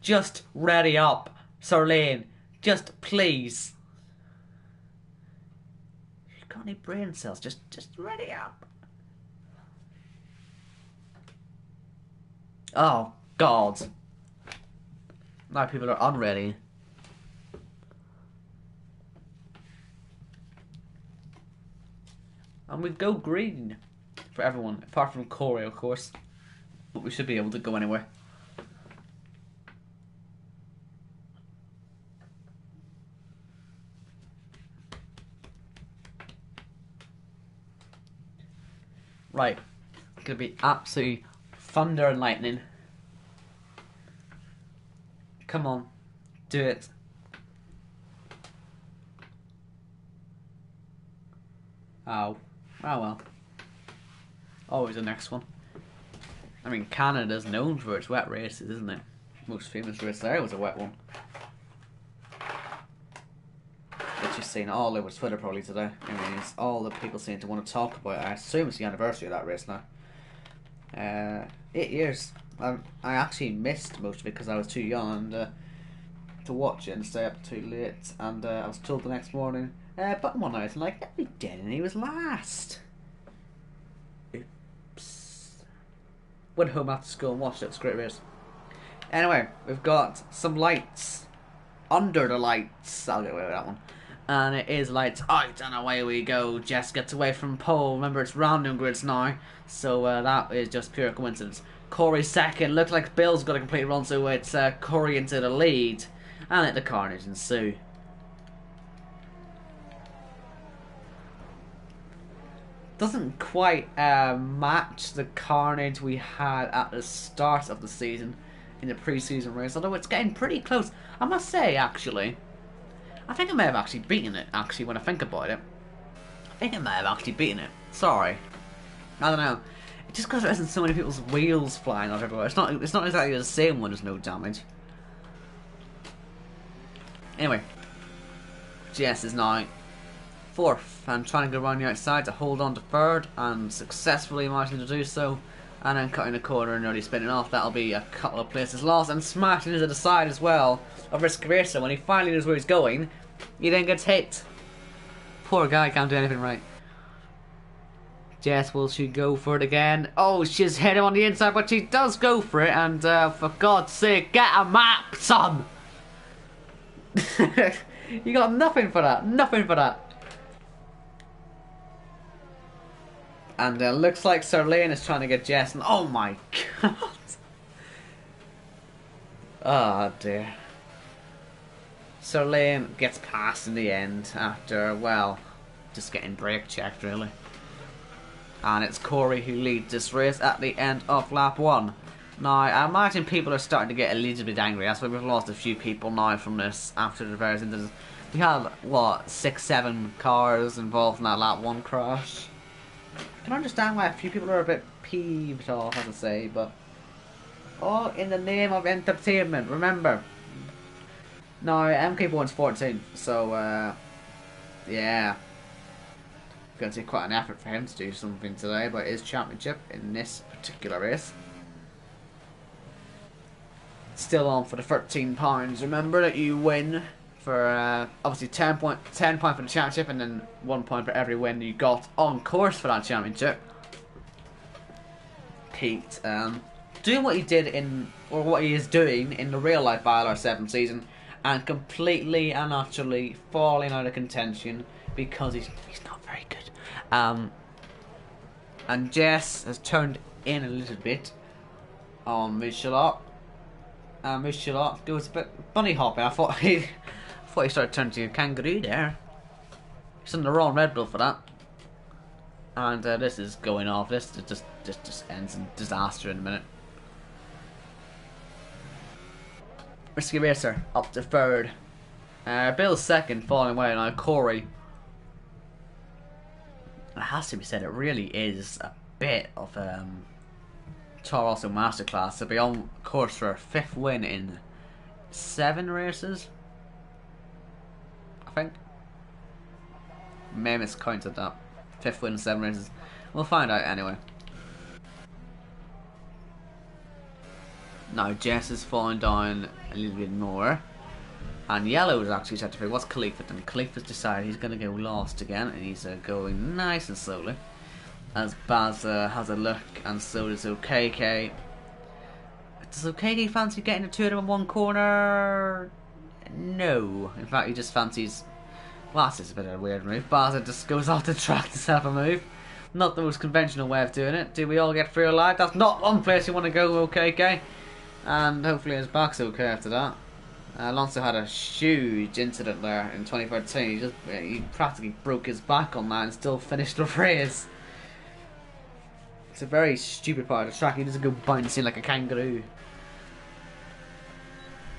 Just ready up, Sir Lane. Just please. If you've got any brain cells, just ready up. Oh God. Now people are unready. And we go green for everyone, apart from Corey, of course. But we should be able to go anywhere. Right. It's going to be absolute thunder and lightning. Come on. Do it. Oh. Oh well. Always the next one. I mean, Canada's known for its wet races, isn't it? Most famous race there was a wet one. Which you've seen all over Twitter probably today. I mean, it's all the people seem to want to talk about. I assume it's the anniversary of that race now. 8 years. I actually missed most of it because I was too young and to watch it and stay up too late. And I was told the next morning, but one night, I'm like, no, he didn't. He was last. Went home after school and watched it. It's a great race. Anyway, we've got some lights under the lights. I'll get away with that one. And it is lights out, and away we go. Jess gets away from pole. Remember, it's random grids now, so that is just pure coincidence. Corey's second. Looks like Bill's got a complete run, so it's Corey into the lead, and let the carnage ensue. Doesn't quite match the carnage we had at the start of the season in the pre-season race, although it's getting pretty close. I must say, actually, I think I may have actually beaten it, actually, when I think about it. I think I may have actually beaten it. Sorry. I don't know. Just because there isn't so many people's wheels flying off everywhere. It's not exactly the same when there's no damage. Anyway. Jess is now 4th and trying to go around the outside to hold on to 3rd and successfully managing to do so. And then cutting the corner and nearly spinning off. That'll be a couple of places lost. And smashing into the side as well of Risky Racer. When he finally knows where he's going, he then gets hit. Poor guy, can't do anything right. Jess, will she go for it again? Oh, she's hit him on the inside, but she does go for it. And for God's sake, get a map, son! You got nothing for that. Nothing for that. And looks like Sir Lane is trying to get Jess. And oh my God. Oh dear. Sir Lane gets past in the end after, well, just getting brake checked really. And it's Corey who leads this race at the end of lap 1. Now, I imagine people are starting to get a little bit angry. That's why we've lost a few people now from this after the various incidents. We had, what, 6-7 cars involved in that lap 1 crash. I can understand why a few people are a bit peeved off, as I say, but all in the name of entertainment, remember. Now, MK1's 14, so, yeah. It's going to take quite an effort for him to do something today about his championship in this particular race. Still on for the £13. Remember that you win for obviously 10 point for the championship, and then 1 point for every win you got on course for that championship. Pete, doing what he did in, or what he is doing in the real life ILR7 season, and completely and utterly falling out of contention because he's not very good. And Jess has turned in a little bit on Michelot. Michelot goes a bit bunny hopping. I thought he started turning to a kangaroo there. He's on the wrong Red Bull for that. And this is going off. This just ends in disaster in a minute. Risky Racer up to 3rd. Bill's 2nd, falling away now. Corey. It has to be said, it really is a bit of Toro Rosso masterclass to be on course for a 5th win in 7 races. I think. May have miscounted that. 5th win in 7 races. We'll find out anyway. Now Jess is falling down a little bit more. And Yellow is actually set to figure what's Khalifa done. Khalifa's decided he's going to go lost again, and he's going nice and slowly. As Baz has a look, and so does OKK. Does OKK fancy getting the 2 of them in one corner? No. In fact, he just fancies... Well, that's just a bit of a weird move. Baz just goes off the track to set up a move. Not the most conventional way of doing it. Do we all get through alive? That's not one place you want to go, OKK. And hopefully his back's okay after that. Alonso had a huge incident there in 2013. He practically broke his back on that and still finished the race. It's a very stupid part of the track. He doesn't go bouncing like a kangaroo.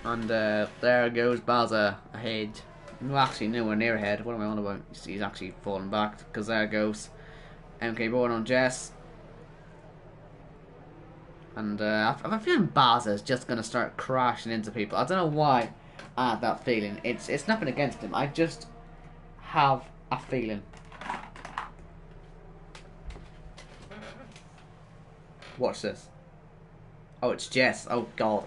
And there goes Baza ahead. Well, actually nowhere near ahead. What am I on about? He's actually falling back because there goes MK Bourne on Jess. And I have a feeling Baza is just going to start crashing into people. I don't know why I have that feeling. It's nothing against him. I just have a feeling. Watch this. Oh, it's Jess. Oh, God.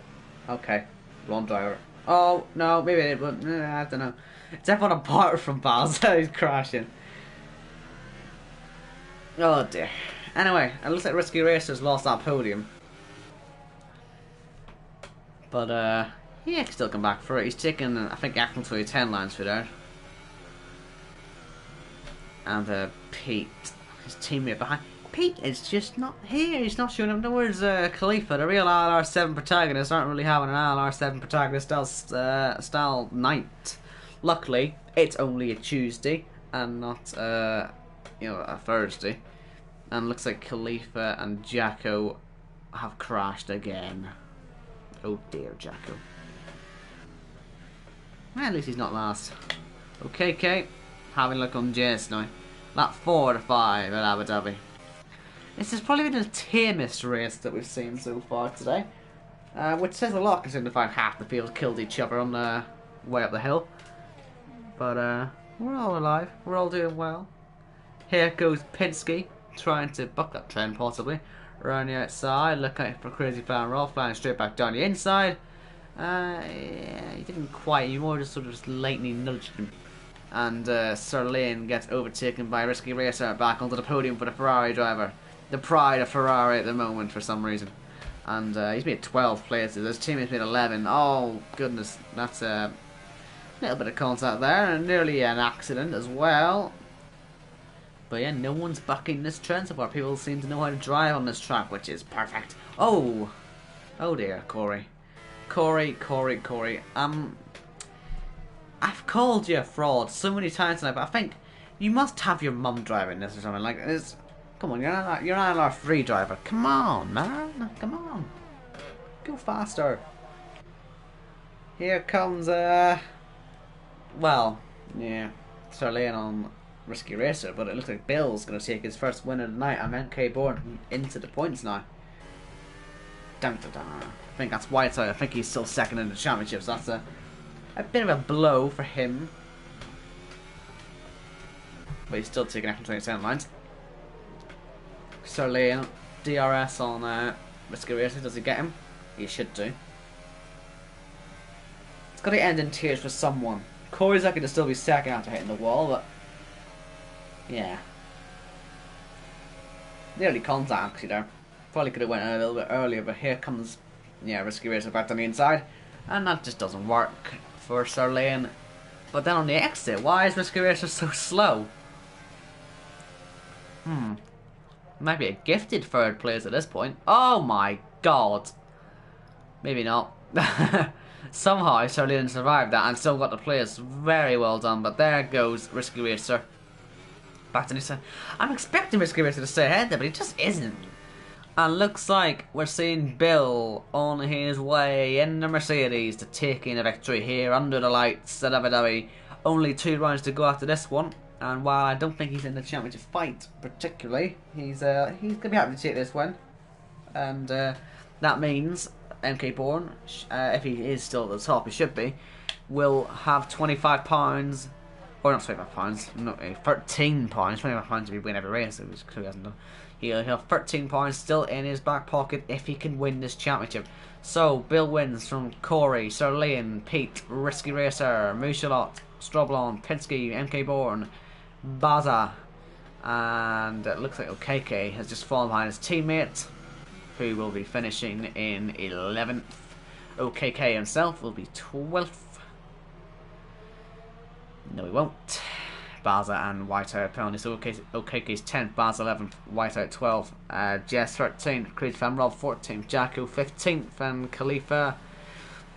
Okay. Wrong driver. Oh, no. Maybe it but I don't know. It's everyone apart from Baza who's crashing. Oh, dear. Anyway, it looks like Risky Racer's lost that podium. But, he can still come back for it. He's taking, I think, Axel to 10 lines through there. And, Pete, his teammate behind. Pete is just not here. He's not showing up. No, where's Khalifa? The real ILR7 protagonists aren't really having an ILR7 protagonist style night. Luckily, it's only a Tuesday and not, a Thursday. And looks like Khalifa and Jacko have crashed again. Oh dear, Jacko. Well, at least he's not last. Okay, Kate. Having a look on Jess now. Lap 4 to 5 at Abu Dhabi. This has probably been the tamest race that we've seen so far today. Which says a lot considering the fact half the field killed each other on the way up the hill. But we're all alive. We're all doing well. Here goes Pinsky, trying to buck that trend possibly. around the outside, looking for Crazy Fan Rolf, flying straight back down the inside. Yeah, he didn't quite, he more just sort of just lightly nudged him. And Sir Lane gets overtaken by Risky Racer back onto the podium for the Ferrari driver. The pride of Ferrari at the moment for some reason. And he's made 12 places, his teammate's made 11. Oh goodness, that's a little bit of contact there, and nearly an accident as well. But yeah, no one's bucking this trend so far. People seem to know how to drive on this track, which is perfect. Oh! Oh dear, Corey. Corey. I've called you a fraud so many times tonight, but I think you must have your mum driving this or something like this. Come on, you're an ILR3 driver. Come on, man. Come on. Go faster. Here comes, well, yeah, Sir Lane on Risky Racer, but it looks like Bill's going to take his first win of the night. I'm MK Bourne into the points now. Dun, dun, dun. I think that's Whiteside. I think he's still second in the championship, so that's a bit of a blow for him. But he's still taking after 27 lines. Sir Lane, DRS on Risky Racer. Does he get him? He should do. It's got to end in tears for someone. Corey's lucky to still be second after hitting the wall, but yeah. Nearly contact actually there. Probably could have went a little bit earlier, but here comes, yeah, Risky Racer back on the inside. And that just doesn't work for Sir Lane. But then on the exit, why is Risky Racer so slow? Might be a gifted third place at this point. Oh my god. Maybe not. Somehow Sir Lane survived that and still got the place. Very well done, but there goes Risky Racer. Back to the side. I'm expecting Risky Racer to stay ahead there, but he just isn't. And looks like we're seeing Bill on his way in the Mercedes to taking a victory here under the lights at Abu Dhabi. Only 2 rounds to go after this one. And while I don't think he's in the championship fight particularly, he's gonna be happy to take this win. And that means MK Bourne, if he is still at the top, he should be, will have £25, or not £25, no, £13. £25 if he win every race, which he hasn't done. He'll have £13 still in his back pocket if he can win this championship. So Bill wins from Corey, Sir Lane, Pete, Risky Racer, Mouchalot, Stroblon, Pinsky, MK Bourne, Baza, and it looks like OKK has just fallen behind his teammate, who will be finishing in 11th. OKK himself will be 12th. No, he won't. Baza and Whiteout penalty. So OKK's 10th, Baza 11th, Whiteout 12th, Jess 13th, Creed Femrod 14th, Jacko 15th, and Khalifa,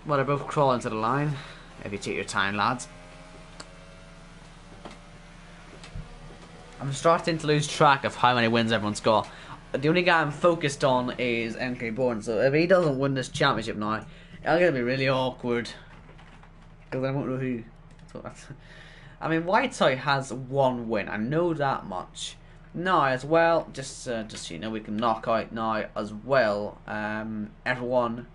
well, they're both crawling to the line. If you take your time, lads. I'm starting to lose track of how many wins everyone's got. The only guy I'm focused on is MK Bourne, so if he doesn't win this championship now, it's going to be really awkward. Because I won't know who. I mean, Whiteside has 1 win, I know that much. Now, as well, just so you know, we can knock out now as well, everyone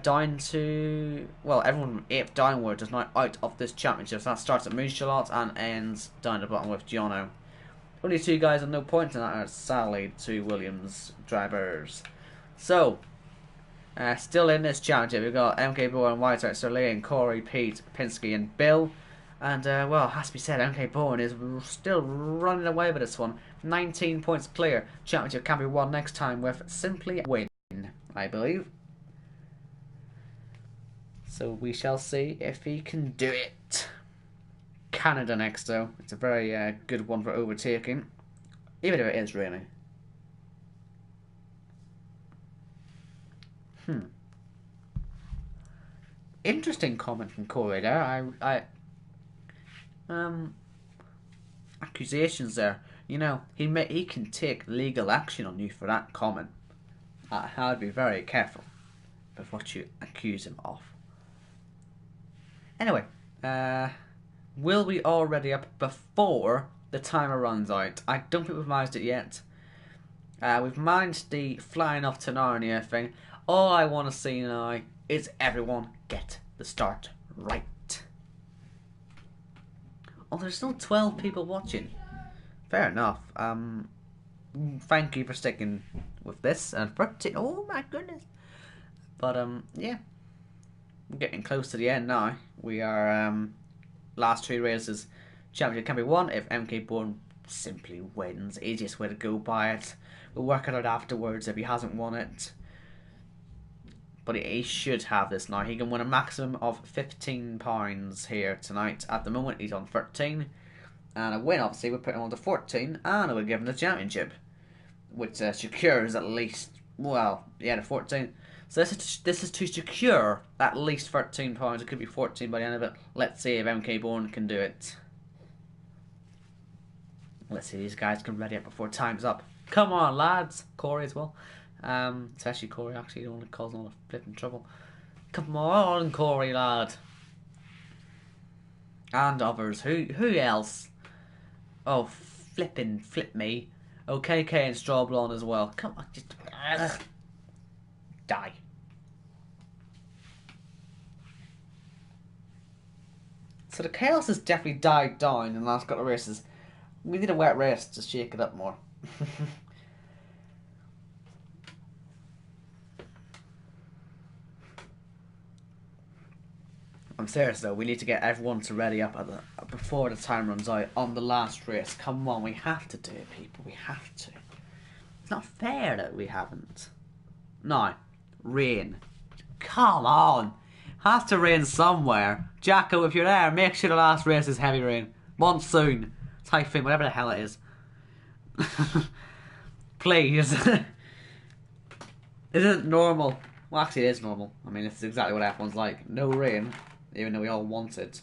down to, well, everyone from 8th downwards is now out of this championship. So that starts at Mouchalot and ends down the bottom with Jono. Only 2 guys on no points, and that are Sally, 2 Williams drivers. So, still in this championship, we've got MK Bourne, Whiteout, Sir Lane, Corey, Pete, Pinsky, and Bill. And, well, it has to be said, MK Bourne is still running away with this one. 19 points clear. Championship can be won next time with simply a win, I believe. So we shall see if he can do it. Canada next, though. It's a very good one for overtaking. Even if it is, really. Interesting comment from Corey there. Accusations there. You know, he can take legal action on you for that comment. I'd be very careful with what you accuse him of. Anyway, will we already up before the timer runs out? I don't think we've managed it yet. We've managed the flying off to Narnia thing. All I want to see now is everyone get the start right. Oh, there's still 12 people watching. Fair enough. Thank you for sticking with this, and 13. Oh my goodness! But yeah, we're getting close to the end now. We are last 3 races. Championship can be won if MK Bourne simply wins. Easiest way to go by it. We'll work it out afterwards if he hasn't won it. But he should have this now. He can win a maximum of £15 here tonight. At the moment, he's on 13. And a win, obviously, would put him on to 14. And it would give him the championship. Which secures at least, well, yeah, the 14. So this is to secure at least £13. It could be 14 by the end of it. Let's see if MK Bourne can do it. Let's see these guys can ready up before time's up. Come on, lads. Corey as well. Especially Corey, actually, the one that causing all the flipping trouble. Come on, Corey, lad. And others. Who else? Oh, flip me. Oh, KK and Straw Blonde as well. Come on, just... die. So the chaos has definitely died down in the last couple of races. We need a wet race to shake it up more. I'm serious though, we need to get everyone to ready up before the time runs out on the last race. Come on, we have to do it, people. We have to. It's not fair that we haven't. No. Rain. Come on. Has to rain somewhere. Jacko, if you're there, make sure the last race is heavy rain. Monsoon. Typhoon, whatever the hell it is. Please. Isn't it normal? Well, actually it is normal. I mean, it's exactly what F1's like. No rain, even though we all want it.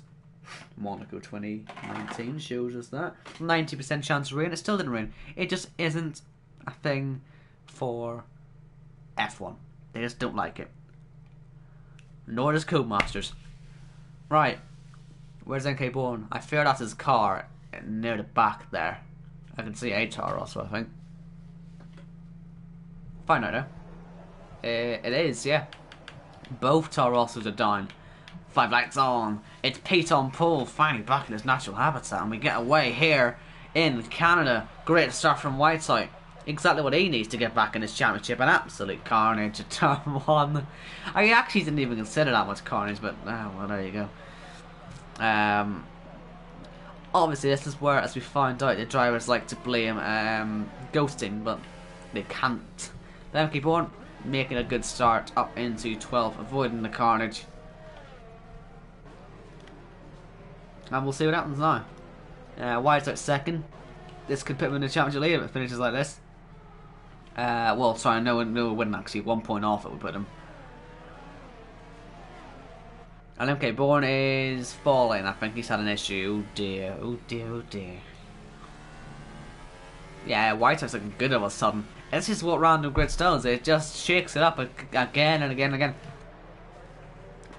Monaco 2019 shows us that. 90% chance of rain. It still didn't rain. It just isn't a thing for F1. They just don't like it. Nor does Codemasters. Right. Where's NK Bourne? I fear that's his car near the back there. I can see ATAR also, I think. Find out now. It is, yeah. Both Tar Rossos are down. 5 lights on. It's Pete on pole, finally back in his natural habitat, and we get away here in Canada. Great start from Whiteside. Exactly what he needs to get back in his championship. An absolute carnage at turn 1. I actually didn't even consider that much carnage, but well, there you go. Obviously, this is where, as we find out, the drivers like to blame ghosting, but they can't. Then keep on making a good start up into 12th, avoiding the carnage. And we'll see what happens now. White's out second. This could put him in the championship lead if it finishes like this. Well, sorry, no, it wouldn't actually. 1 point off it would put him. And MK Bourne is falling. I think he's had an issue. Oh dear, oh dear, oh dear. Yeah, Whitehouse looking good all of a sudden. This is what random grid does. It just shakes it up again and again and again.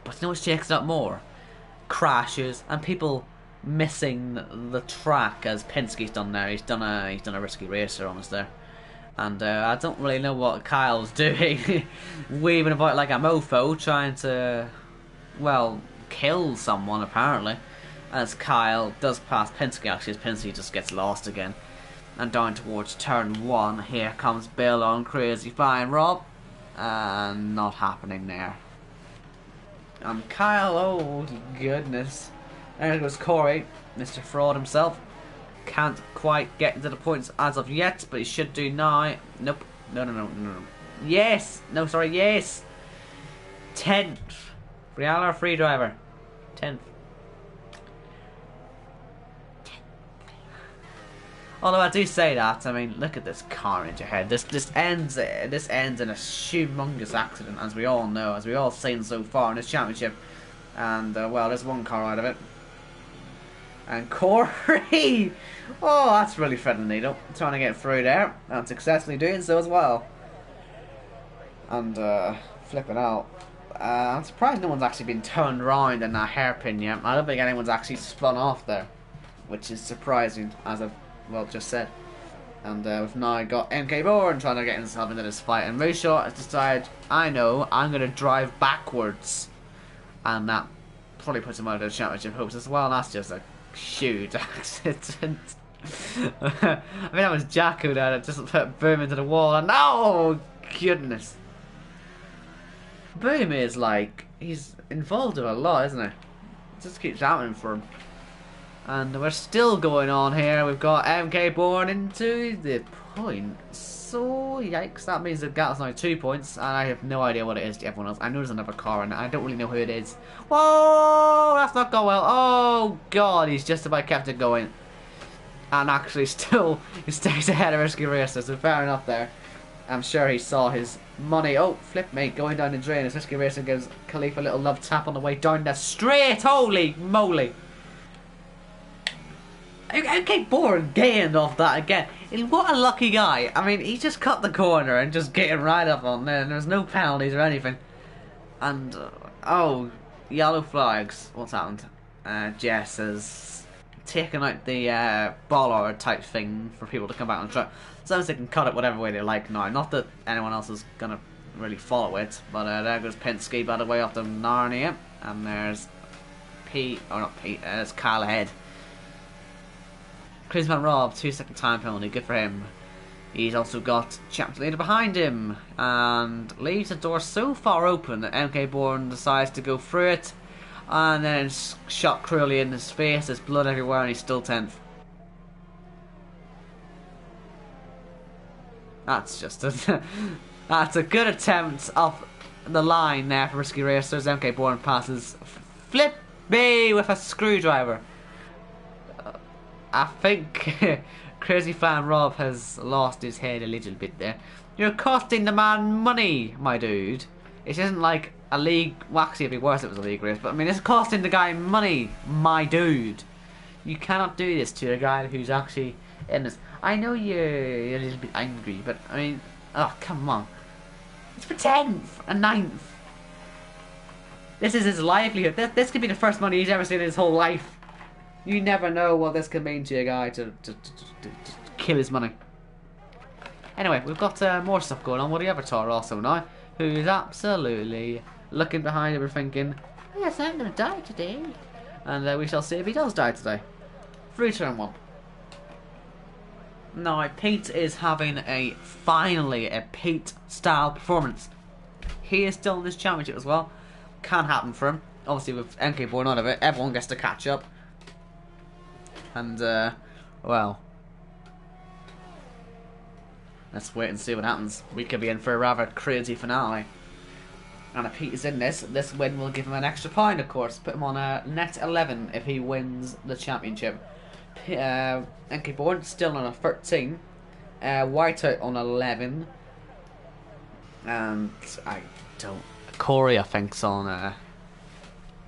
But you know what shakes it up more? Crashes and people missing the track, as Penske's done there. He's done a risky racer on us there. And I don't really know what Kyle's doing. Weaving about like a mofo, trying to, well, kill someone apparently. As Kyle does pass Penske, actually, as Penske just gets lost again. And down towards turn 1, here comes Bill on Crazy Fine Rob. And not happening there. And Kyle, oh goodness. There goes Corey, Mr. Fraud himself. Can't quite get into the points as of yet, but he should do now. Nope. No. Yes! No, sorry, yes! 10th. ILR free driver. 10th. Although I do say that, I mean, look at this carnage ahead. This ends in a humongous accident, as we all know, as we all seen so far in this championship. And well, there's one car out of it. And Corey, oh, that's really threading the needle, trying to get through there, and successfully doing so as well. And flipping out. I'm surprised no one's actually been turned around in that hairpin yet. I don't think anyone's actually spun off there, which is surprising, as I've just said. And we've now got MK Bourne trying to get himself into this fight, and Rayshot has decided, I know, I'm going to drive backwards, and that probably puts him out of the championship hopes as well. And that's just a huge accident. I mean, that was Jacko there that just put Boom into the wall, and oh goodness. Boom is like, he's involved in a lot, isn't he? It just keeps happening for him. And we're still going on here. We've got MK Born into the point. So, yikes, that means the gap's now 2 points, and I have no idea what it is to everyone else. I know there's another car, and I don't really know who it is. Whoa, that's not going well. Oh, God, he's just about kept it going. And actually, still, he stays ahead of Risky Racer, so fair enough there. I'm sure he saw his money. Oh, flip me, going down the drain as Risky Racer gives Khalifa a little love tap on the way down the straight. Holy moly. MK Born gained off that again. What a lucky guy. I mean, he just cut the corner and just getting right up on there, and there's no penalties or anything. And, oh, yellow flags. What's happened? Jess has taken out the bollard type thing for people to come back on the track. Sometimes they can cut it whatever way they like now. Not that anyone else is going to really follow it, but there goes Penske by the way off the Narnia. And there's there's Kyle ahead. Crazyman Rob, 2-second time penalty, good for him. He's also got Champion Leader behind him and leaves the door so far open that MK Born decides to go through it, and then it's shot cruelly in his face. There's blood everywhere, and he's still 10th. That's just a that's a good attempt off the line there for Risky Racers. MK Born passes Flip B with a screwdriver. I think Crazy Fan Rob has lost his head a little bit there. You're costing the man money, my dude. It isn't like a league. Well, actually, it'd be worse if it was a league race, but I mean, it's costing the guy money, my dude. You cannot do this to a guy who's actually in this. I know you're a little bit angry, but I mean, oh, come on. It's for 10th and 9th. This is his livelihood. This could be the first money he's ever seen in his whole life. You never know what this could mean to a guy to kill his money. Anyway, we've got more stuff going on. What do you Avatar also now? Who's absolutely looking behind him and thinking, yes, I'm going to die today. And we shall see if he does die today. Through turn 1. Now, Pete is having finally a Pete-style performance. He is still in this championship as well. Can happen for him. Obviously, with MK Born out of it, everyone gets to catch up. And, well, let's wait and see what happens. We could be in for a rather crazy finale. And if Pete is in this win will give him an extra point, of course. Put him on a net 11 if he wins the championship. NK Born still on a 13. Whiteout on 11. And Corey, I think's on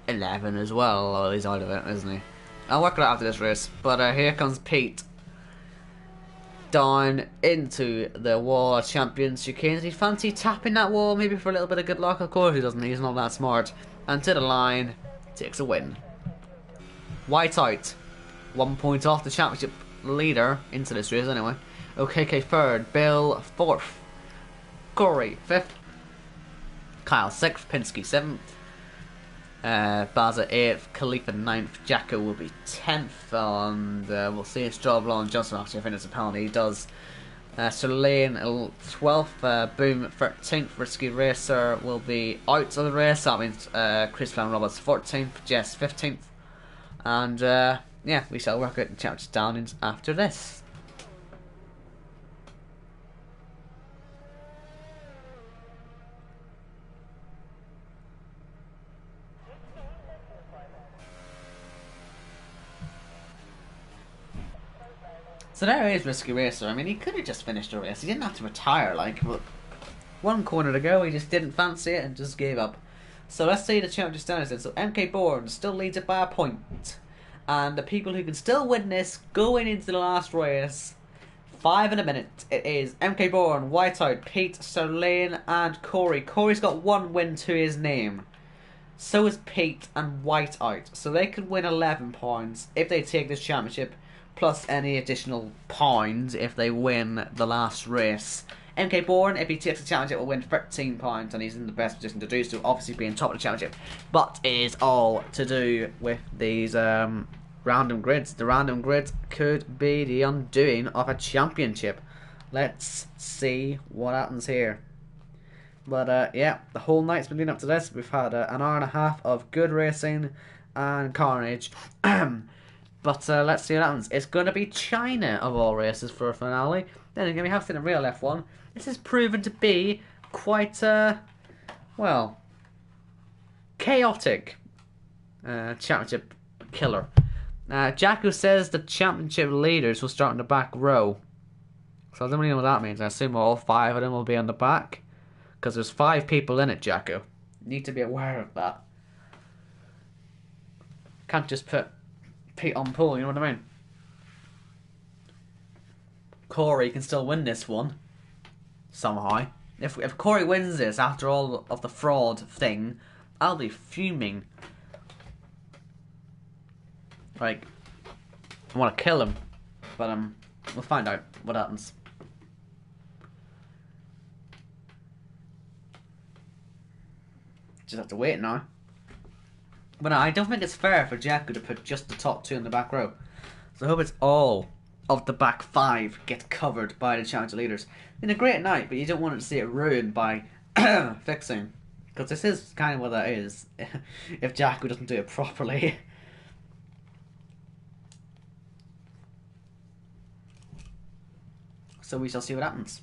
11 as well. Oh, he's out of it, isn't he? I'll work it out after this race. But here comes Pete down into the wall of champions chicane. Does he fancy tapping that wall maybe for a little bit of good luck? Of course he doesn't. He's not that smart. And to the line, takes a win. Whiteout, 1 point off the championship leader into this race anyway. OKK third, Bill fourth, Corey fifth, Kyle sixth, Penske seventh. Baza 8th, Khalifa 9th, Jacko will be 10th, and we'll see if Stroll and Johnson actually if it's a penalty. He does. Lane 12th, Boom 13th, Risky Racer will be out of the race. That means Chris Van Roberts 14th, Jess 15th, and yeah, we shall work out the championship standings after this. So there is Risky Racer. I mean, he could have just finished the race. He didn't have to retire, like, but one corner to go, he just didn't fancy it and just gave up. So let's see the championship standings then. So MK Born still leads it by a point. And the people who can still win this going into the last race, 5 in a minute, it is MK Born, Whiteout, Pete, Lane, and Corey. Corey's got 1 win to his name. So is Pete and Whiteout. So they could win 11 points if they take this championship, plus any additional points if they win the last race. MK Born, if he takes the championship, will win 13 points, and he's in the best position to do so, obviously being top of the championship. But it is all to do with these random grids. The random grids could be the undoing of a championship. Let's see what happens here. But yeah, the whole night's been leading up to this. We've had an hour and a half of good racing and carnage. But let's see what happens. It's going to be China of all races for a finale. Then again, we have seen a real F1. This has proven to be quite, well, chaotic championship killer. Jacko says the championship leaders will start in the back row. So I don't really know what that means. I assume all 5 of them will be on the back. Because there's 5 people in it, Jacko. You need to be aware of that. Can't just put Pete on pole, you know what I mean? Corey can still win this one. Somehow. If Corey wins this after all of the fraud thing, I'll be fuming. Like, I want to kill him. But we'll find out what happens. Just have to wait now. But no, I don't think it's fair for Jacko to put just the top 2 in the back row. So I hope it's all of the back 5 get covered by the championship leaders. In a great night, but you don't want to see it ruined by fixing. Because this is kind of what that is. If Jacko doesn't do it properly. So we shall see what happens.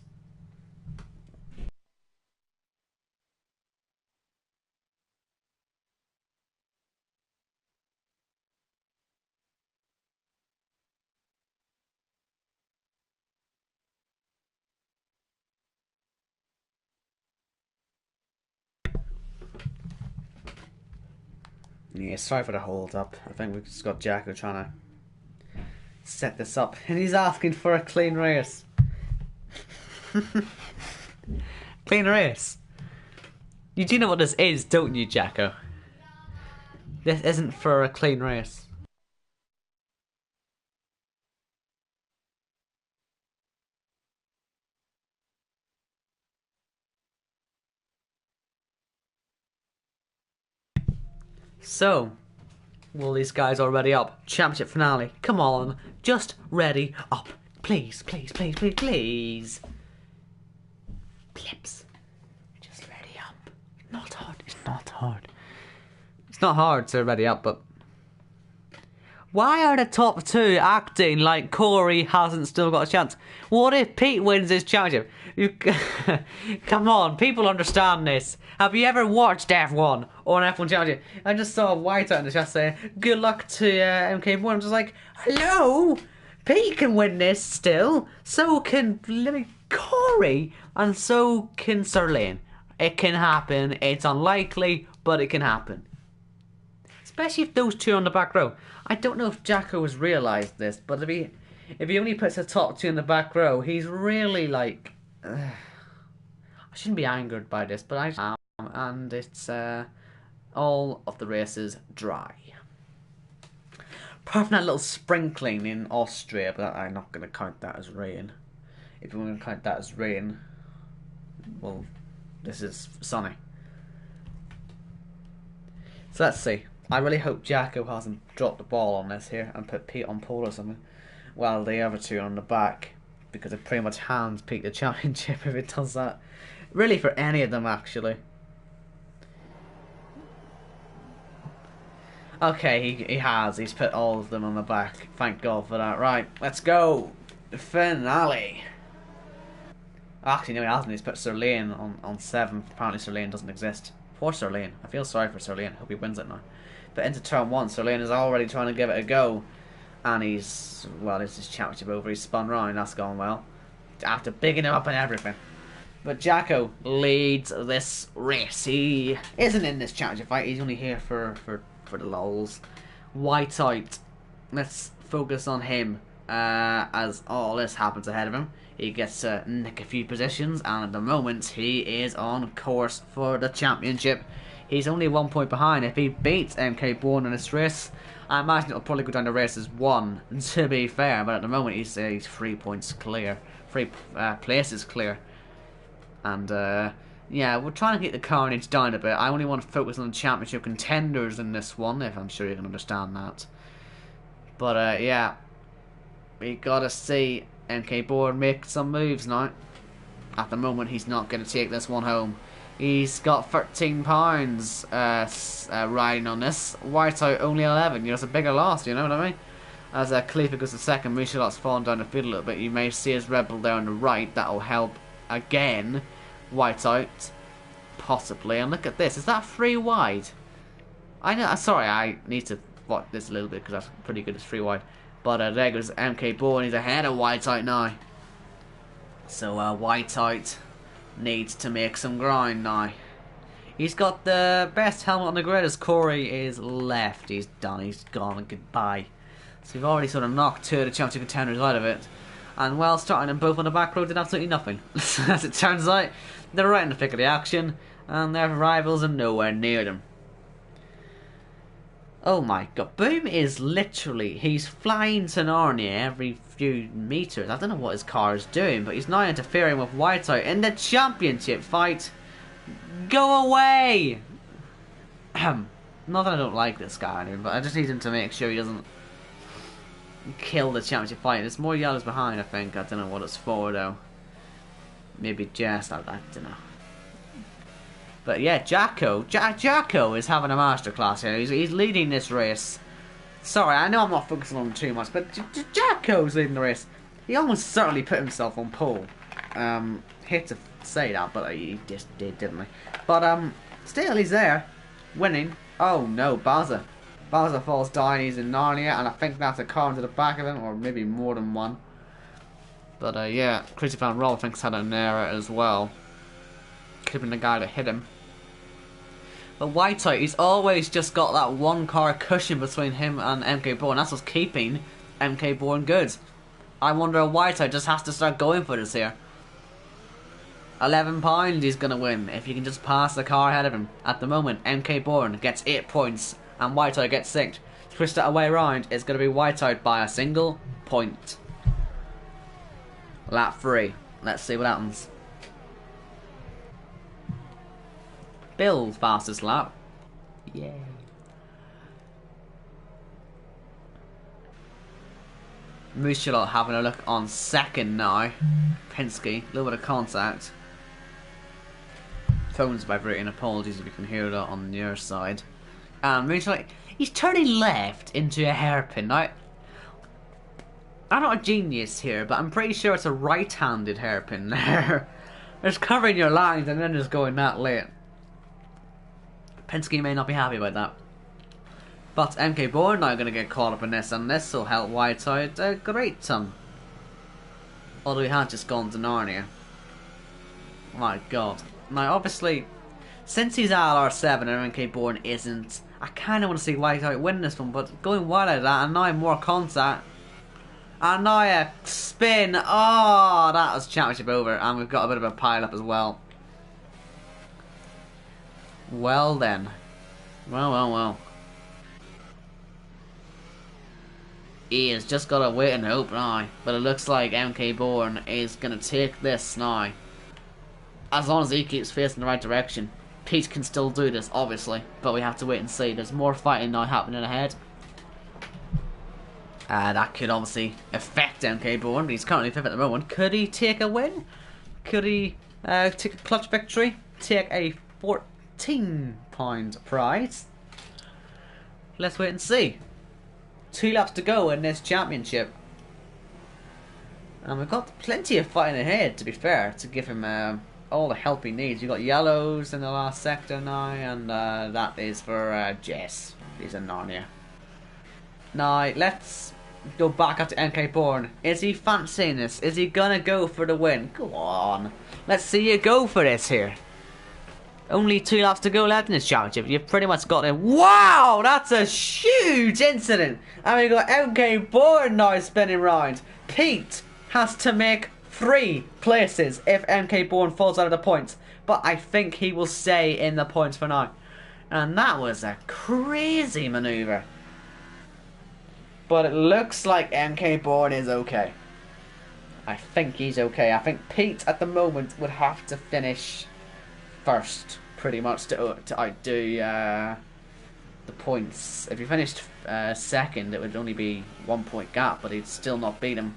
Yeah, sorry for the hold up. I think we've just got Jacko trying to set this up. And he's asking for a clean race. Clean race. You do know what this is, don't you, Jacko? This isn't for a clean race. So, will these guys all ready up? Championship finale. Come on, just ready up. Please, please, please, please, please. Blips. Just ready up. Not hard. It's not hard. It's not hard to ready up, but why are the top 2 acting like Corey hasn't still got a chance? What if Pete wins this championship? Come on, people understand this. Have you ever watched F1 or an F1 championship? I just saw a white out in the chat saying, good luck to MK1. I'm just like, hello? Pete can win this still. So can Corey. And so can Sir Lane. It can happen. It's unlikely, but it can happen. Especially if those 2 are on the back row. I don't know if Jacko has realised this, but if he only puts the top 2 in the back row, he's really like... I shouldn't be angered by this, but I am, and it's all of the races dry. Apart from that little sprinkling in Austria, but I'm not going to count that as rain. If you want to count that as rain, well, this is sunny. So let's see. I really hope Jacko hasn't dropped the ball on this here and put Pete on pole or something. While the other 2 are on the back. Because it pretty much hands Pete the championship if it does that. Really for any of them actually. Okay, he has. He's put all of them on the back. Thank God for that. Right, let's go. The finale. Actually, no, he hasn't. He's put Sir Lane on 7. Apparently Sir Lane doesn't exist. Poor Sir Lane. I feel sorry for Sir Lane. Hope he wins it now. But into turn 1, Sir Lane is already trying to give it a go. And he's, well, this is championship over. He's spun round. That's gone well. After bigging him up and everything. But Jacko leads this race. He isn't in this championship fight. He's only here for the lols. White out. Let's focus on him. As all this happens ahead of him. He gets to nick a few positions. And at the moment, he is on course for the championship. He's only 1 point behind. If he beats MK1 in this race, I imagine it'll probably go down to race as 1, to be fair. But at the moment, he's 3 points clear. 3 places clear. And, yeah, we're trying to get the carnage down a bit. I only want to focus on the championship contenders in this one, if I'm sure you can understand that. But yeah, we gotta see MK Bourne make some moves now. At the moment, he's not gonna take this one home. He's got £13 riding on this. Whiteout only 11. You know, it's a bigger loss. You know what I mean? As Khalifa goes to second, Michelot's fallen down the field a little bit. You may see his Red Bull there on the right. That'll help again. Whiteout, possibly. And look at this. Is that 3 wide? I know. Sorry, I need to watch this a little bit because that's pretty good. It's 3 wide. But there goes MK Bourne. He's ahead of Whiteout now. So Whiteout needs to make some grind now. He's got the best helmet on the grid as Corey is left. He's done. He's gone and goodbye. So we've already sort of knocked 2 of the championship contenders out of it. And while starting them both on the back road did absolutely nothing. As it turns out, they're right in the thick of the action. And their rivals are nowhere near them. Oh my god. Boom is literally, he's flying to Narnia every few meters. I don't know what his car is doing, but he's now interfering with Whiteout in the championship fight. Go away! Not that I don't like this guy, but I just need him to make sure he doesn't kill the championship fight. There's more yellows behind, I think. I don't know what it's for, though. Maybe just, I don't know. But yeah, Jacko is having a masterclass here. He's leading this race. Sorry, I know I'm not focusing on him too much, but Jacko's leading the race. He almost certainly put himself on pole. Hate to say that, but he just did, didn't he? But still, he's there, winning. Oh no, Baza falls down. He's in Narnia, and I think that's a car into the back of him, or maybe more than one. But yeah, Crazy Fan Roll thinks had an error as well. Could have been the guy that hit him. But Whiteout, he's always just got that one car cushion between him and MK Bourne. That's what's keeping MK Bourne good. I wonder if Whiteout just has to start going for this here. £11 he's going to win if you can just pass the car ahead of him. At the moment, MK Bourne gets 8 points and Whiteout gets 6. Twist that away round, it's going to be Whiteout by a single point. Lap 3. Let's see what happens. Bill's fastest lap. Yay. Michelot having a look on second now. Penske, a little bit of contact. Phone's vibrating, apologies if you can hear that on your side. And Michelot, he's turning left into a hairpin. Now, I'm not a genius here, but I'm pretty sure it's a right-handed hairpin there. Just covering your lines and then just going that late. Penske may not be happy about that. But MK Bourne now going to get caught up in this, and this will help Whiteout a great ton. Although he had just gone to Narnia. My god. Now obviously, since he's ILR7 and MK Bourne isn't, I kind of want to see Whiteout win this one, but going wide like that, and now more contact. And now a spin. Oh, that was championship over, and we've got a bit of a pile up as well. Well then. Well. He has just got to wait and hope now. But it looks like MK Bourne is going to take this now. As long as he keeps facing the right direction. Pete can still do this, obviously. But we have to wait and see. There's more fighting now happening ahead. That could obviously affect MK Bourne. But he's currently 5th at the moment. Could he take a win? Could he take a clutch victory? Take a £14 prize? Let's wait and see. 2 laps to go in this championship. And we've got plenty of fighting ahead, to be fair, to give him all the help he needs. You've got yellows in the last sector now, and that is for Jess. He's in Narnia. Now, let's go back up to MK Bourne. Is he fancying this? Is he gonna go for the win? Go on. Let's see you go for this here. Only 2 laps to go left in this championship. You've pretty much got it. Wow, that's a huge incident. And we've got MK Bourne now spinning round. Pete has to make 3 places if MK Bourne falls out of the points. But I think he will stay in the points for now. And that was a crazy manoeuvre. But it looks like MK Bourne is okay. I think he's okay. I think Pete at the moment would have to finish first, pretty much, to outdo the the points. If he finished second, it would only be 1 point gap, but he'd still not beat him.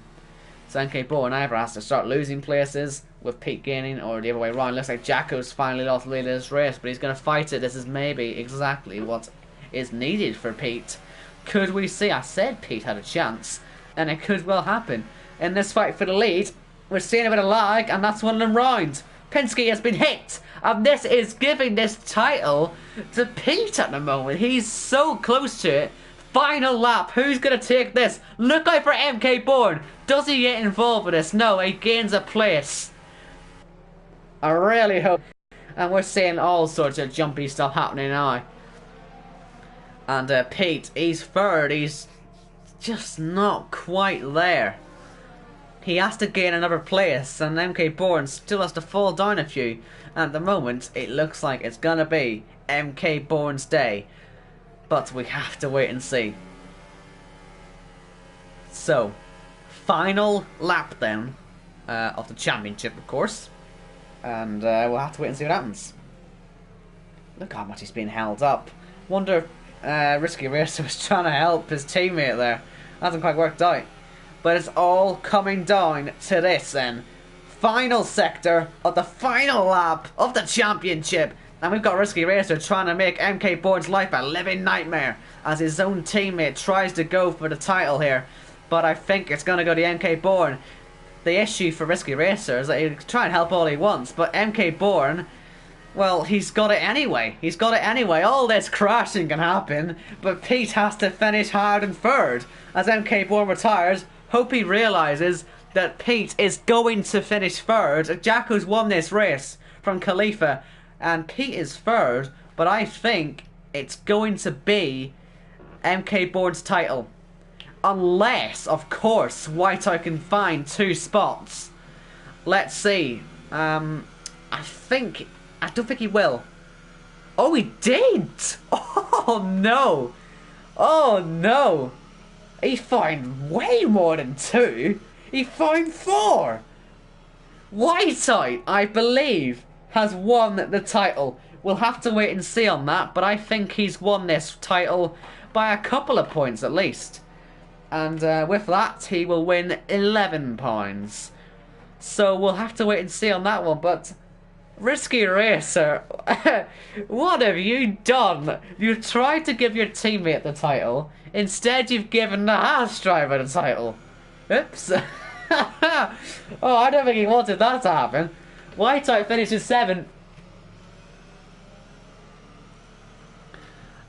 So MK Bourne either has to start losing places with Pete gaining, or the other way around. Looks like Jacko's finally lost the lead of this race, but he's going to fight it. This is maybe exactly what is needed for Pete. Could we see? I said Pete had a chance, and it could well happen. In this fight for the lead, we're seeing a bit of lag, and that's one of them rounds. Penske has been hit, and this is giving this title to Pete at the moment. He's so close to it. Final lap, who's going to take this? Look out for MK Bourne. Does he get involved with this? No, he gains a place. I really hope. And we're seeing all sorts of jumpy stuff happening now. And Pete, he's third. He's just not quite there. He has to gain another place, and MK Bourne still has to fall down a few. At the moment, it looks like it's going to be MK Bourne's day. But we have to wait and see. So, final lap then of the championship, of course. And we'll have to wait and see what happens. Look how much he's being held up. Wonder if Risky Racer was trying to help his teammate there. Hasn't quite worked out. But it's all coming down to this then. Final sector of the final lap of the championship. And we've got Risky Racer trying to make MK Bourne's life a living nightmare as his own teammate tries to go for the title here. But I think it's going to go to MK Bourne. The issue for Risky Racer is that he'll try and help all he wants, but MK Bourne, well, he's got it anyway. He's got it anyway. All this crashing can happen, but Pete has to finish hard in third. As MK Bourne retires, hope he realises that Pete is going to finish third. Jacko's won this race from Khalifa, and Pete is third, but I think it's going to be MK Bourne's title. Unless, of course, Whiteout can find 2 spots. Let's see. I don't think he will. Oh, he did! Oh, no! Oh, no! He found way more than 2. He found 4. Whiteout, I believe, has won the title. We'll have to wait and see on that, but I think he's won this title by a couple of points at least. And with that, he will win 11 points. So we'll have to wait and see on that one. But Risky Racer, what have you done? You've tried to give your teammate the title. Instead, you've given the Haas driver the title. Oops. Oh, I don't think he wanted that to happen. Whiteout finishes 7th.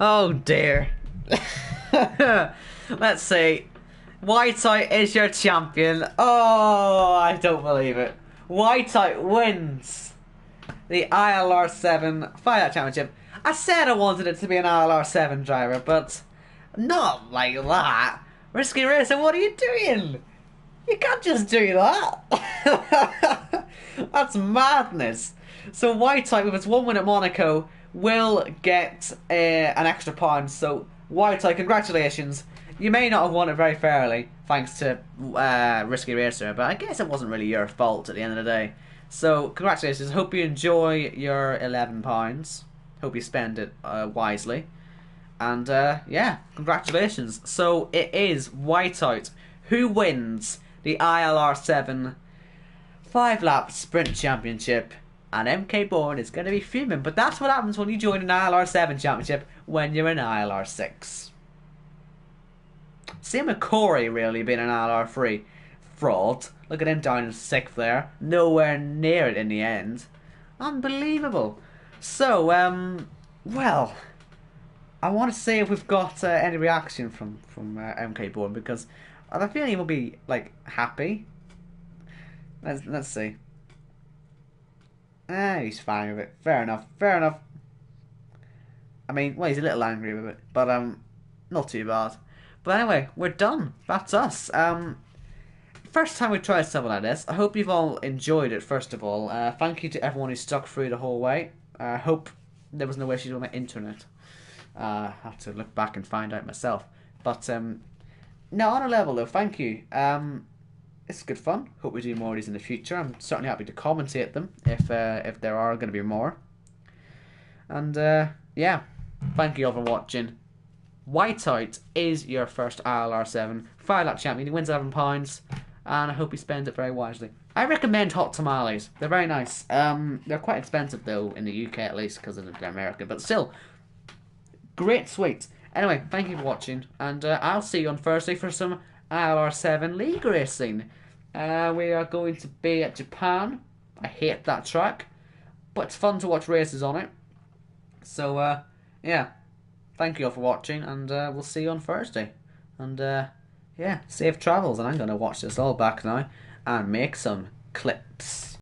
Oh dear. Let's see. Whiteout is your champion. Oh, I don't believe it. Whiteout wins the ILR7 5-lap championship. I said I wanted it to be an ILR7 driver, but not like that. Risky Racer, what are you doing? You can't just do that. That's madness. So Whiteout, with his 1 win at Monaco, will get an extra pound. So Whiteout, congratulations. You may not have won it very fairly, thanks to Risky Racer, but I guess it wasn't really your fault at the end of the day. So, congratulations. Hope you enjoy your £11. Hope you spend it wisely. And, yeah, congratulations. So, it is Whiteout who wins the ILR7 5-lap Sprint Championship. And MK Bourne is going to be fuming, but that's what happens when you join an ILR7 Championship when you're in ILR6. Same with Corey, really, being an ILR3 fraud. Look at him down in 6th there. Nowhere near it in the end. Unbelievable. So, well, I want to see if we've got any reaction from MK Bourne, because I have a feeling he will be, like, happy. Let's see. He's fine with it. Fair enough. Fair enough. I mean, well, he's a little angry with it, but not too bad. But anyway, we're done. That's us. First time we tried something like this. I hope you've all enjoyed it, first of all. Thank you to everyone who stuck through the whole way. I hope there was no issues with my internet. I have to look back and find out myself. But, no, on a level though, thank you. It's good fun. Hope we do more of these in the future. I'm certainly happy to commentate them if there are going to be more. And, yeah, thank you all for watching. Whiteout is your first ILR7 5-lap champion. He wins £11, and I hope he spends it very wisely. I recommend hot tamales. They're very nice. They're quite expensive though in the UK, at least because they're American, but still, great sweet. Anyway, thank you for watching, and I'll see you on Thursday for some ILR7 league racing. We are going to be at Japan. I hate that track, but it's fun to watch races on it. So, yeah, thank you all for watching, and we'll see you on Thursday. And, yeah, safe travels, and I'm going to watch this all back now and make some clips.